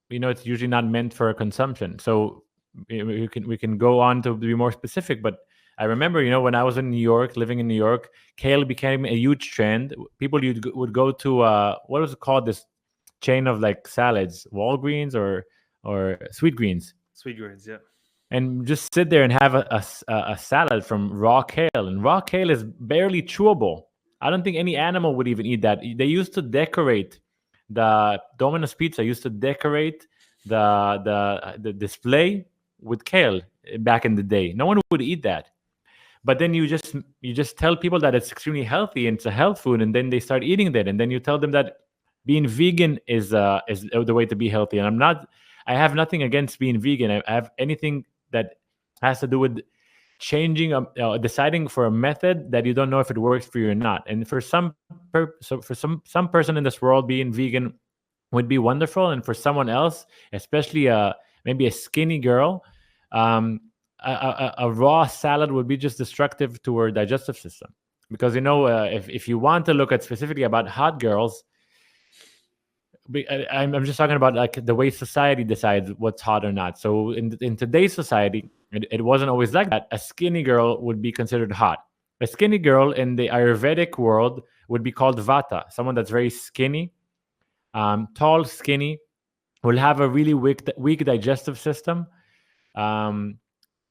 it's usually not meant for consumption. So we can go on to be more specific, but I remember, when I was in New York, living in New York, kale became a huge trend. People would go to what was it called, this chain of like salads, Walgreens or Sweet Greens. Sweet Greens, yeah. And just sit there and have a salad from raw kale, and raw kale is barely chewable. I don't think any animal would even eat that. They used to decorate the Domino's Pizza used to decorate the display with kale back in the day. No one would eat that. But then you just tell people that it's extremely healthy and it's a health food, and then they start eating that, and then you tell them that being vegan is the way to be healthy. And I have nothing against being vegan. I have anything that has to do with changing, deciding for a method that you don't know if it works for you or not. And for some person in this world, being vegan would be wonderful, and for someone else, especially maybe a skinny girl, a raw salad would be just destructive to her digestive system. Because if you want to look at specifically about hot girls, I'm just talking about like the way society decides what's hot or not. So in today's society, it wasn't always like that. A skinny girl would be considered hot. A skinny girl in the Ayurvedic world would be called Vata, someone that's very skinny. tall, skinny, will have a really weak digestive system. Um,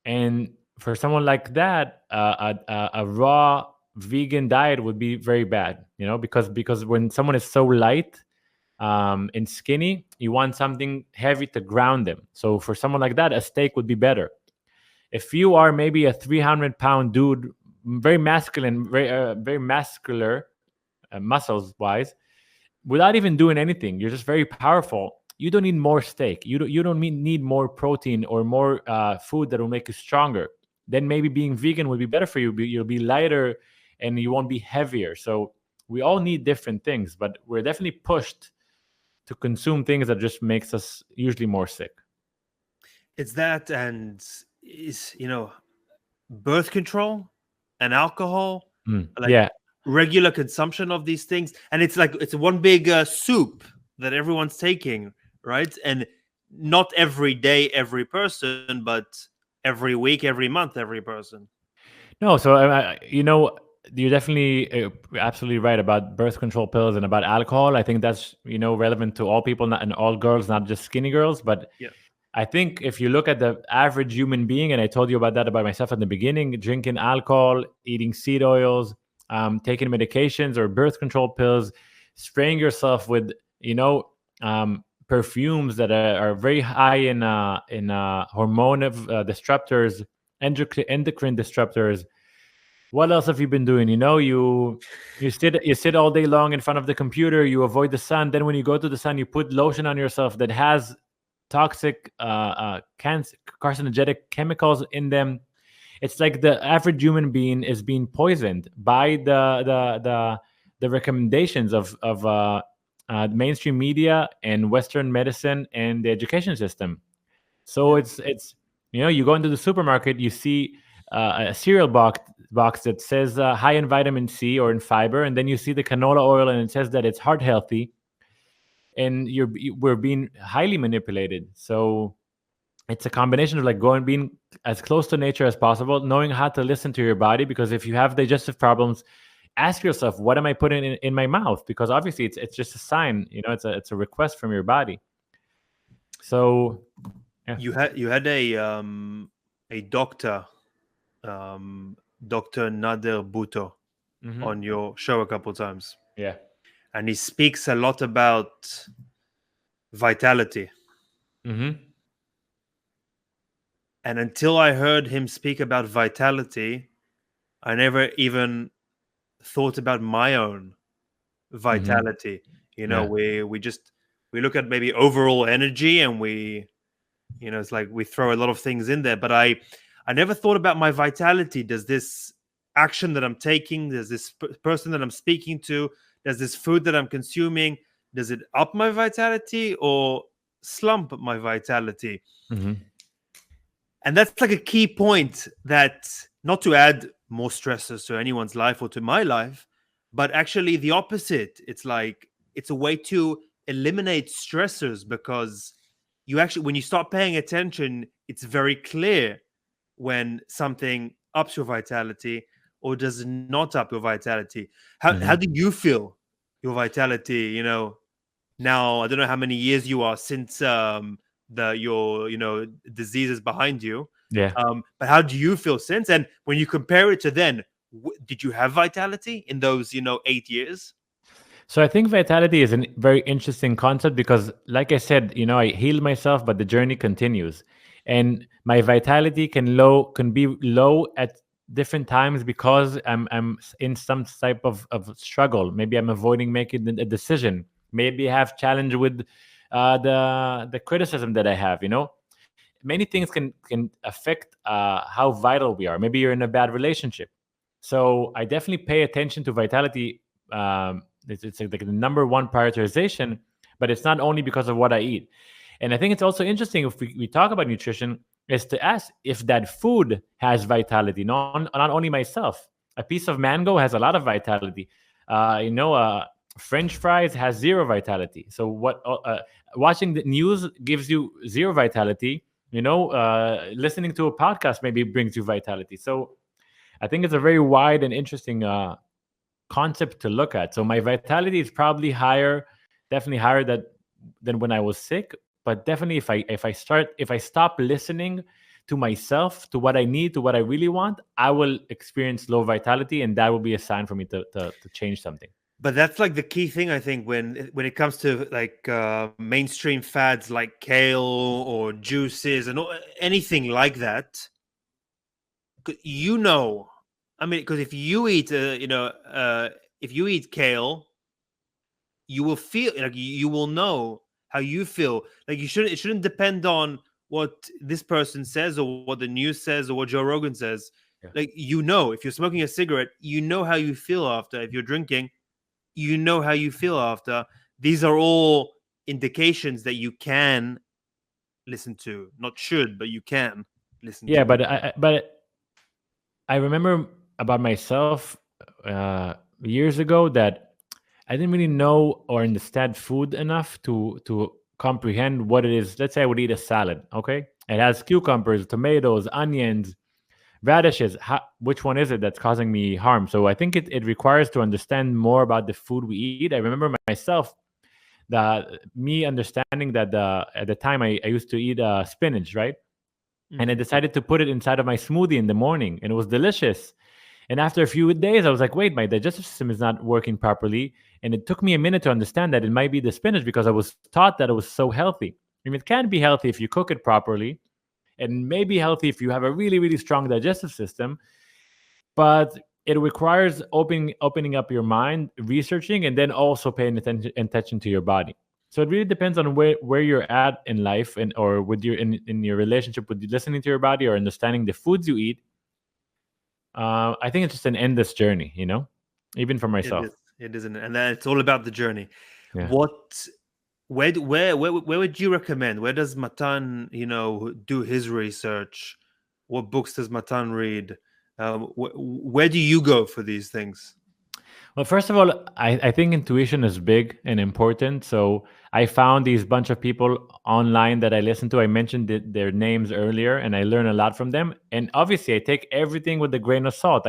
and for someone like that, a raw vegan diet would be very bad, because when someone is so light and skinny, you want something heavy to ground them. So for someone like that, a steak would be better. If you are maybe a 300-pound dude, very masculine, very muscular, muscles wise, without even doing anything, you're just very powerful. You don't need more steak. You don't need more protein or more food that will make you stronger. Then maybe being vegan would be better for you. You'll be lighter and you won't be heavier. So we all need different things, but we're definitely pushed to consume things that just makes us usually more sick. It's that, and is birth control and alcohol, like Yeah. regular consumption of these things, and it's like it's one big soup that everyone's taking, right? And not every day, every person, but every week, every month, every person. No, so you're definitely absolutely right about birth control pills and about alcohol. I think that's relevant to all people, not, and all girls, not just skinny girls. But Yeah. I think if you look at the average human being, and I told you about that about myself in the beginning, drinking alcohol, eating seed oils, taking medications or birth control pills, spraying yourself with perfumes that are very high in hormone disruptors, endocrine disruptors. What else have you been doing? You sit all day long in front of the computer. You avoid the sun. Then when you go to the sun, you put lotion on yourself that has toxic, carcinogenic chemicals in them. It's like the average human being is being poisoned by the recommendations of mainstream media and Western medicine and the education system. So it's you go into the supermarket, you see a cereal box that says high in vitamin C or in fiber, and then you see the canola oil and it says that it's heart healthy, and we're being highly manipulated. So it's a combination of like being as close to nature as possible, knowing how to listen to your body, because if you have digestive problems, ask yourself, what am I putting in my mouth? Because obviously it's just a sign, it's a request from your body. So yeah. You had a doctor, Dr. Nader Bhutto, on your show a couple times. Yeah. And he speaks a lot about vitality. Mm-hmm. And until I heard him speak about vitality, I never even thought about my own vitality. Yeah. We look at maybe overall energy, and it's like we throw a lot of things in there, but I never thought about my vitality. Does this action that I'm taking, does this person that I'm speaking to, does this food that I'm consuming, does it up my vitality or slump my vitality? Mm-hmm. And that's like a key point, that not to add more stressors to anyone's life or to my life, but actually the opposite. It's like it's a way to eliminate stressors, because when you start paying attention, it's very clear when something ups your vitality or does not up your vitality. How do you feel your vitality? Now I don't know how many years you are since your disease is behind you. Yeah. But how do you feel since? And when you compare it to then, did you have vitality in those 8 years? So I think vitality is a very interesting concept because, like I said, I healed myself, but the journey continues, and my vitality can be low at different times because I'm in some type of struggle. Maybe I'm avoiding making a decision. Maybe I have challenge with the criticism that I have. Many things can affect how vital we are. Maybe you're in a bad relationship. So I definitely pay attention to vitality. It's like the number one prioritization, but it's not only because of what I eat. And I think it's also interesting if we talk about nutrition is to ask if that food has vitality, not only myself. A piece of mango has a lot of vitality. French fries has zero vitality. So watching the news gives you zero vitality. Listening to a podcast maybe brings you vitality. So I think it's a very wide and interesting concept to look at. So my vitality is probably higher definitely higher than when I was sick. But definitely, if I stop listening to myself, to what I need, to what I really want, I will experience low vitality, and that will be a sign for me to change something. But that's like the key thing, I think, when it comes to like mainstream fads like kale or juices and anything like that. You know, I mean, because if you eat, if you eat kale, you will feel like you will know how you feel. Like it shouldn't depend on what this person says or what the news says or what Joe Rogan says. Yeah. Like, you know, if you're smoking a cigarette, you know how you feel after. If you're drinking, you know how you feel after. These are all indications that you can listen to. Not should, but you can listen Yeah, to. but I remember about myself years ago that I didn't really know or understand food enough to comprehend what it is. Let's say I would eat a salad. Okay, it has cucumbers, tomatoes, onions, radishes. Which one is it that's causing me harm? So I think it requires to understand more about the food we eat. I remember myself that me understanding that at the time I used to eat spinach, right? And I decided to put it inside of my smoothie in the morning, and it was delicious. And after a few days, I was like, wait, my digestive system is not working properly. And it took me a minute to understand that it might be the spinach because I was taught that it was so healthy. I mean, it can be healthy if you cook it properly, and maybe healthy if you have a really, really strong digestive system. But it requires opening up your mind, researching, and then also paying attention to your body. So it really depends on where you're at in life, and or with your in your relationship with listening to your body or understanding the foods you eat. I think it's just an endless journey, even for It myself. is. It isn't, and then it's all about the journey. Yeah. What, where would you recommend? Where does Matan, do his research? What books does Matan read? Where do you go for these things? Well, first of all, I think intuition is big and important. So I found these bunch of people online that I listen to. I mentioned their names earlier, and I learn a lot from them. And obviously, I take everything with a grain of salt.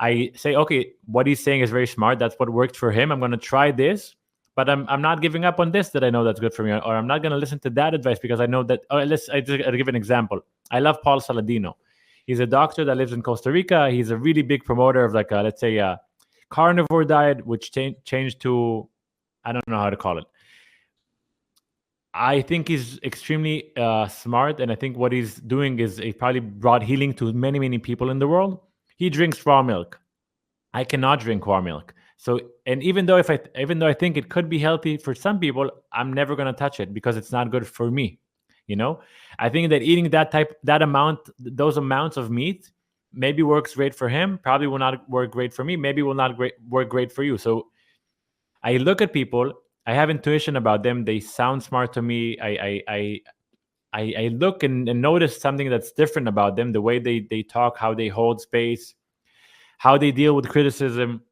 I say, okay, what he's saying is very smart. That's what worked for him. I'm going to try this, but I'm not giving up on this that I know that's good for me, or I'm not going to listen to that advice because I know that. I'll give an example. I love Paul Saladino. He's a doctor that lives in Costa Rica. He's a really big promoter of like let's say a carnivore diet, which changed to, I don't know how to call it. I think he's extremely smart, and I think what he's doing is he probably brought healing to many, many people in the world. He drinks raw milk. I cannot drink raw milk. So, and even though I think it could be healthy for some people, I'm never going to touch it because it's not good for me. I think that eating those amounts of meat maybe works great for him. Probably will not work great for me. Maybe will not work great for you. So I look at people. I have intuition about them. They sound smart to me. I look and notice something that's different about them. The way they talk, how they hold space, how they deal with criticism.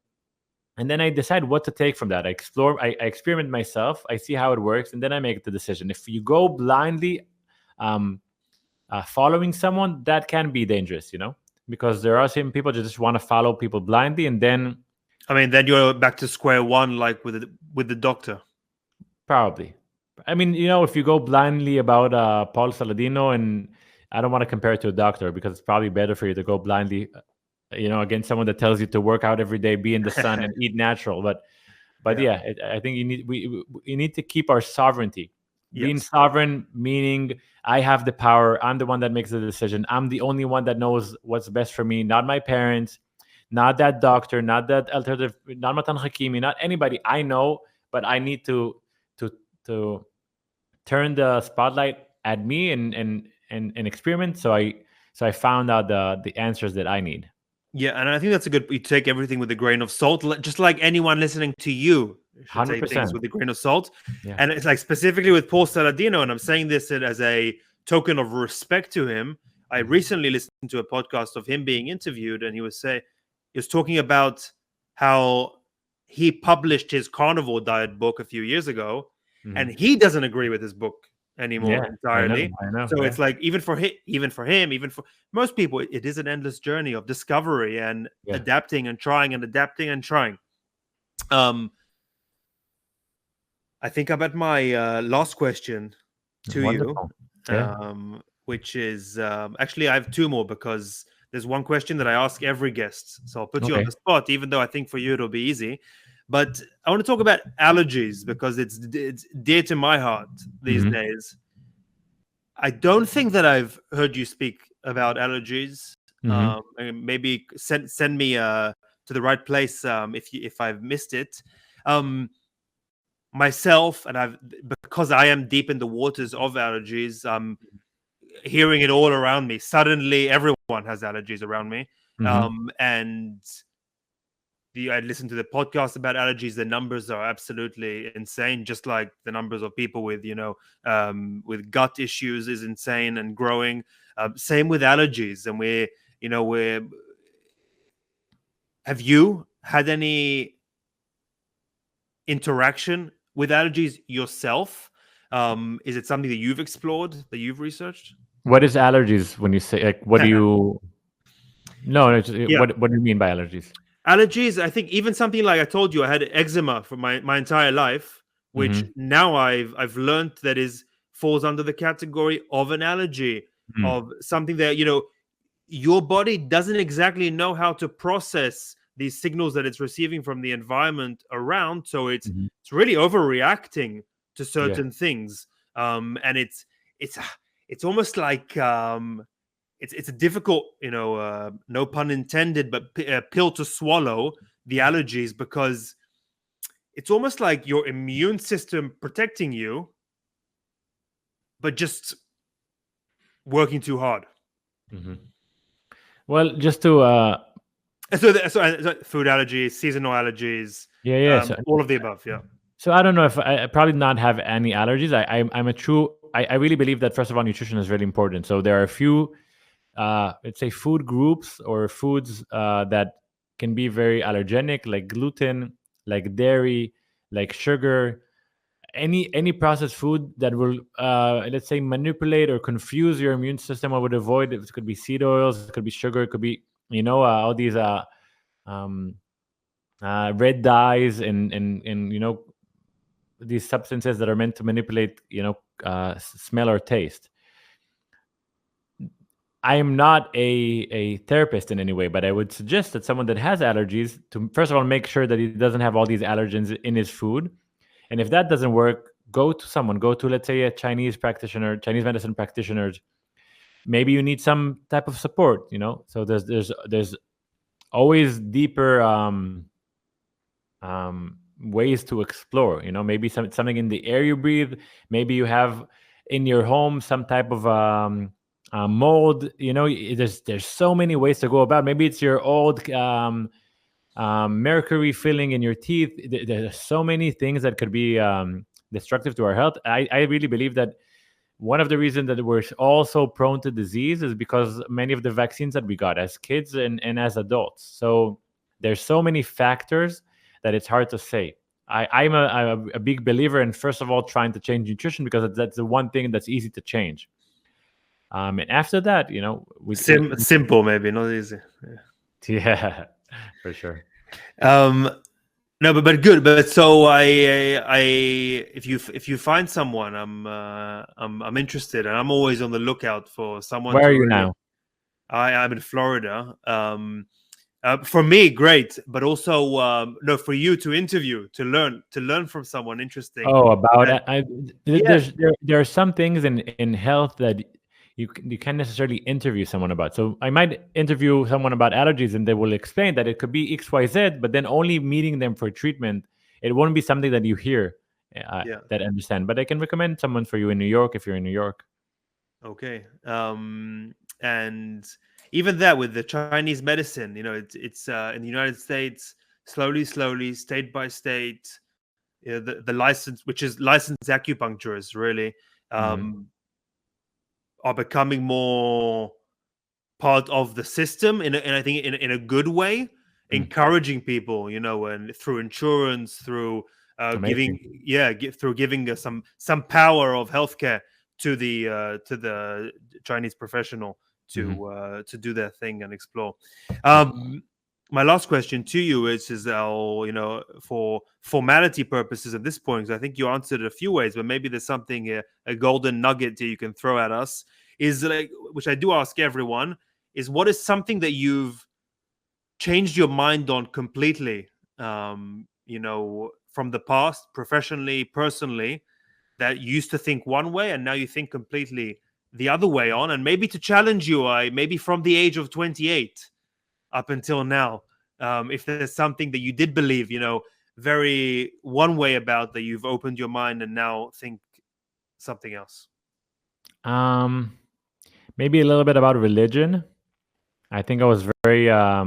And then I decide what to take from that. I explore, I experiment myself, I see how it works, and then I make the decision. If you go blindly following someone, that can be dangerous, because there are some people that just want to follow people blindly, and then then you're back to square one, like with the doctor. probably. I mean, if you go blindly about Paul Saladino, and I don't want to compare it to a doctor because it's probably better for you to go blindly against someone that tells you to work out every day, be in the sun, and eat natural. But yeah, I think we need to keep our sovereignty. Yes. Being sovereign, meaning I have the power. I'm the one that makes the decision. I'm the only one that knows what's best for me, not my parents, not that doctor, not that alternative, not Matan Hakimi, not anybody. I know, but I need to turn the spotlight at me and experiment. So I found out the answers that I need. Yeah, and I think that's a good. You take everything with a grain of salt, just like anyone listening to you should take 100%. things with a grain of salt. Yeah. And it's like specifically with Paul Saladino, and I'm saying this as a token of respect to him. I recently listened to a podcast of him being interviewed, and he was talking about how he published his carnivore diet book a few years ago, and he doesn't agree with his book anymore entirely. I know. So it's like even for him, even for most people, it is an endless journey of discovery and adapting and trying and adapting and trying. I think I'm at my last question to Wonderful. you, Yeah. which is actually I have two more because there's one question that I ask every guest. So I'll put you on Okay. the spot, even though I think for you it'll be easy. But I want to talk about allergies because it's dear to my heart these Hmm. days. I don't think that I've heard you speak about allergies. Hmm. And maybe send me to the right place if I've missed it. Um, Myself, and I've because I am deep in the waters of allergies. Hearing it all around me. Suddenly, everyone has allergies around me, Hmm. and I listen to the podcast about allergies. The numbers are absolutely insane, just like the numbers of people with with gut issues is insane and growing. Same with allergies, and we're. Have you had any interaction with allergies yourself? Is it something that you've explored, that you've researched? What is allergies when you say like? What do you? No, no. Yeah. What do you mean by allergies? Allergies, I think even something like I told you, I had eczema for my entire life, which Hmm. now I've learned that is falls under the category of an allergy, of something that your body doesn't exactly know how to process these signals that it's receiving from the environment around, so Hmm. it's really overreacting to Yeah. certain things, and it's it's almost like it's a difficult, no pun intended, but pill to swallow, the allergies, because it's almost like your immune system protecting you, but just working too hard. Hmm. Well, just to And so food allergies, seasonal allergies, yeah, yeah. So, all of the above. Yeah. so I don't know if I probably not have any allergies. I'm a true. I really believe that first of all, nutrition is really important. So there are a few, let's say, food groups or foods that can be very allergenic, like gluten, like dairy, like sugar, any processed food that will let's say manipulate or confuse your immune system. I would avoid it. It could be seed oils, it could be sugar, it could be all these um, red dyes and these substances that are meant to manipulate smell or taste. I am not a therapist in any way, but I would suggest that someone that has allergies to first of all make sure that he doesn't have all these allergens in his food. And if that doesn't work, go to, let's say, a Chinese practitioner, Chinese medicine practitioners. Maybe you need some type of support. So there's always deeper ways to explore. Maybe something in the air you breathe. Maybe you have in your home some type of mold. There's so many ways to go about. Maybe it's your old mercury filling in your teeth. There's so many things that could be destructive to our health. I really believe that one of the reasons that we're all so prone to disease is because many of the vaccines that we got as kids and as adults. So there's so many factors that it's hard to say. I'm a big believer in, first of all, trying to change nutrition because that's the one thing that's easy to change. And after that, Simple, maybe not easy. Yeah. yeah, for sure. No, but good. But so if you find someone, I'm interested, and I'm always on the lookout for someone Where to are you really. now? I'm in Florida. For me, great, but also no, for you to interview, to learn from someone interesting. Oh, about And yeah, there are some things in health that you can't necessarily interview someone about. So I might interview someone about allergies, and they will explain that it could be XYZ, but then only meeting them for treatment, it won't be something that you hear yeah, that understand. But I can recommend someone for you in New York if you're in New York. okay. And even that with the Chinese medicine, it's in the United States, slowly, state by state. The license, which is licensed acupuncturists, really Hmm. are becoming more part of the system, and I think in a good way, encouraging people, and through insurance, through Amazing. through giving some power of healthcare to the Chinese professional Hmm. to do their thing and explore. Hmm. Um, my last question to you is for formality purposes at this point, because I think you answered it a few ways, but maybe there's something, a golden nugget that you can throw at us, is like, which I do ask everyone, is what is something that you've changed your mind on completely, from the past, professionally, personally, that you used to think one way and now you think completely the other way on, and maybe to challenge you, maybe from the age of 28 up until now, if there's something that you did believe, very one way about, that you've opened your mind and now think something else. Maybe a little bit about religion. I think I was very I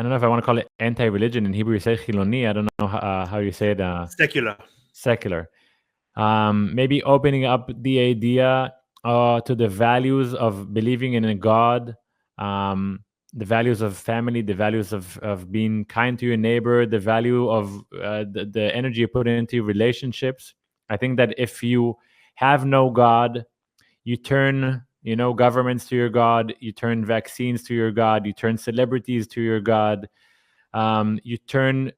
don't know if I want to call it anti-religion. In Hebrew, you say chiloni. I don't know how you say it. Secular. Secular. Maybe opening up the idea to the values of believing in a God, the values of family, the values of being kind to your neighbor, the value of the energy you put into relationships. I think that if you have no God, you turn governments to your God, you turn vaccines to your God, you turn celebrities to your God, you turn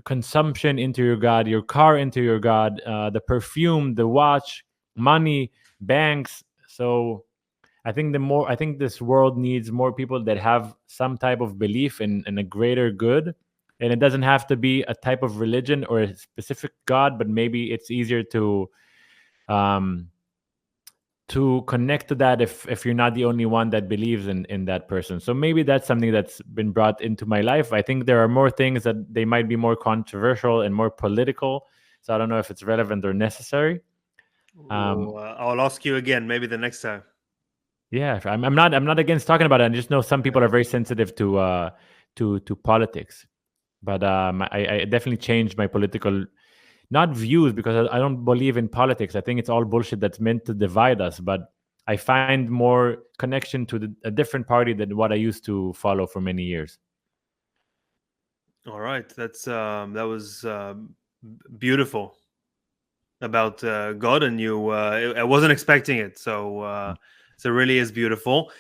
consumption into your God, your car into your God, the perfume, the watch, money, banks. So I think this world needs more people that have some type of belief in a greater good. And it doesn't have to be a type of religion or a specific God, but maybe it's easier to connect to that if you're not the only one that believes in that person. So maybe that's something that's been brought into my life. I think there are more things that they might be more controversial and more political. So I don't know if it's relevant or necessary. I'll ask you again, maybe the next time. Yeah, I'm not against talking about it. I just know some people are very sensitive to politics. But I definitely changed my political, not views, because I don't believe in politics. I think it's all bullshit that's meant to divide us. But I find more connection to a different party than what I used to follow for many years. All right, that was beautiful about God, and you. I wasn't expecting it, so it really is beautiful.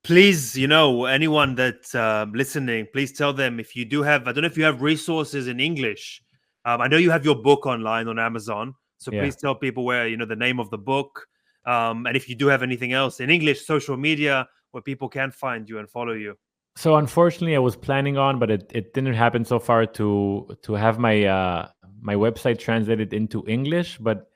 Please, anyone that listening, please tell them if you do have. I don't know if you have resources in English. I know you have your book online on Amazon, so please tell people where the name of the book, and if you do have anything else in English, social media where people can find you and follow you. So unfortunately, I was planning on, but it didn't happen so far to have my my website translated into English, but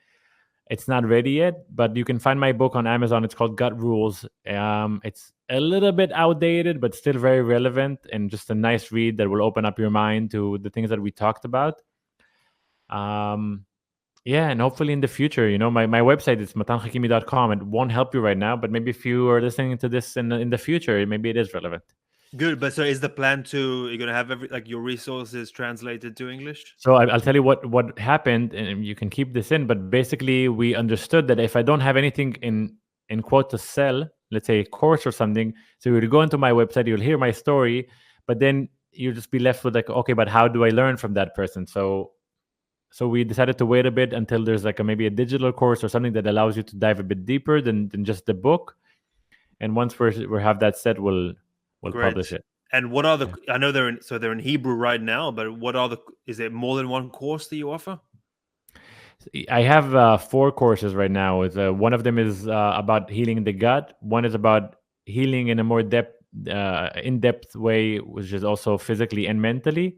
it's not ready yet. But you can find my book on Amazon. It's called Gut Rules. It's a little bit outdated, but still very relevant, and just a nice read that will open up your mind to the things that we talked about. Yeah, and hopefully in the future, my website is matanhakimi.com. It won't help you right now, but maybe if you are listening to this in the future, maybe it is relevant. Good, but so is the plan you're gonna have your resources translated to English? So I'll tell you what happened, and you can keep this in. But basically, we understood that if I don't have anything in quote to sell, let's say a course or something, so you'll go into my website, you'll hear my story, but then you'll just be left with like, okay, but how do I learn from that person? So we decided to wait a bit until there's maybe a digital course or something that allows you to dive a bit deeper than just the book. And once we have that set, we'll publish it. And what are I know they're in Hebrew right now, but is it more than one course that you offer? I have 4 courses right now. One of them is about healing the gut. One is about healing in a more in-depth way, which is also physically and mentally.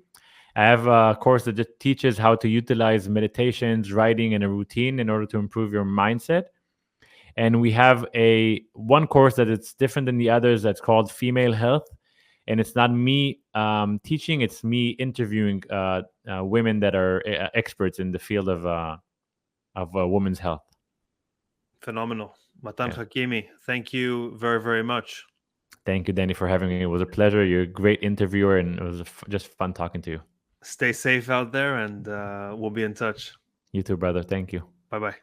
I have a course that just teaches how to utilize meditations, writing, and a routine in order to improve your mindset. And we have one course that it's different than the others that's called Female Health. And it's not me teaching, it's me interviewing women that are experts in the field of women's health. Phenomenal. Matan Hakimi, thank you very, very much. Thank you, Dani, for having me. It was a pleasure. You're a great interviewer, and it was just fun talking to you. Stay safe out there, and we'll be in touch. You too, brother. Thank you. Bye-bye.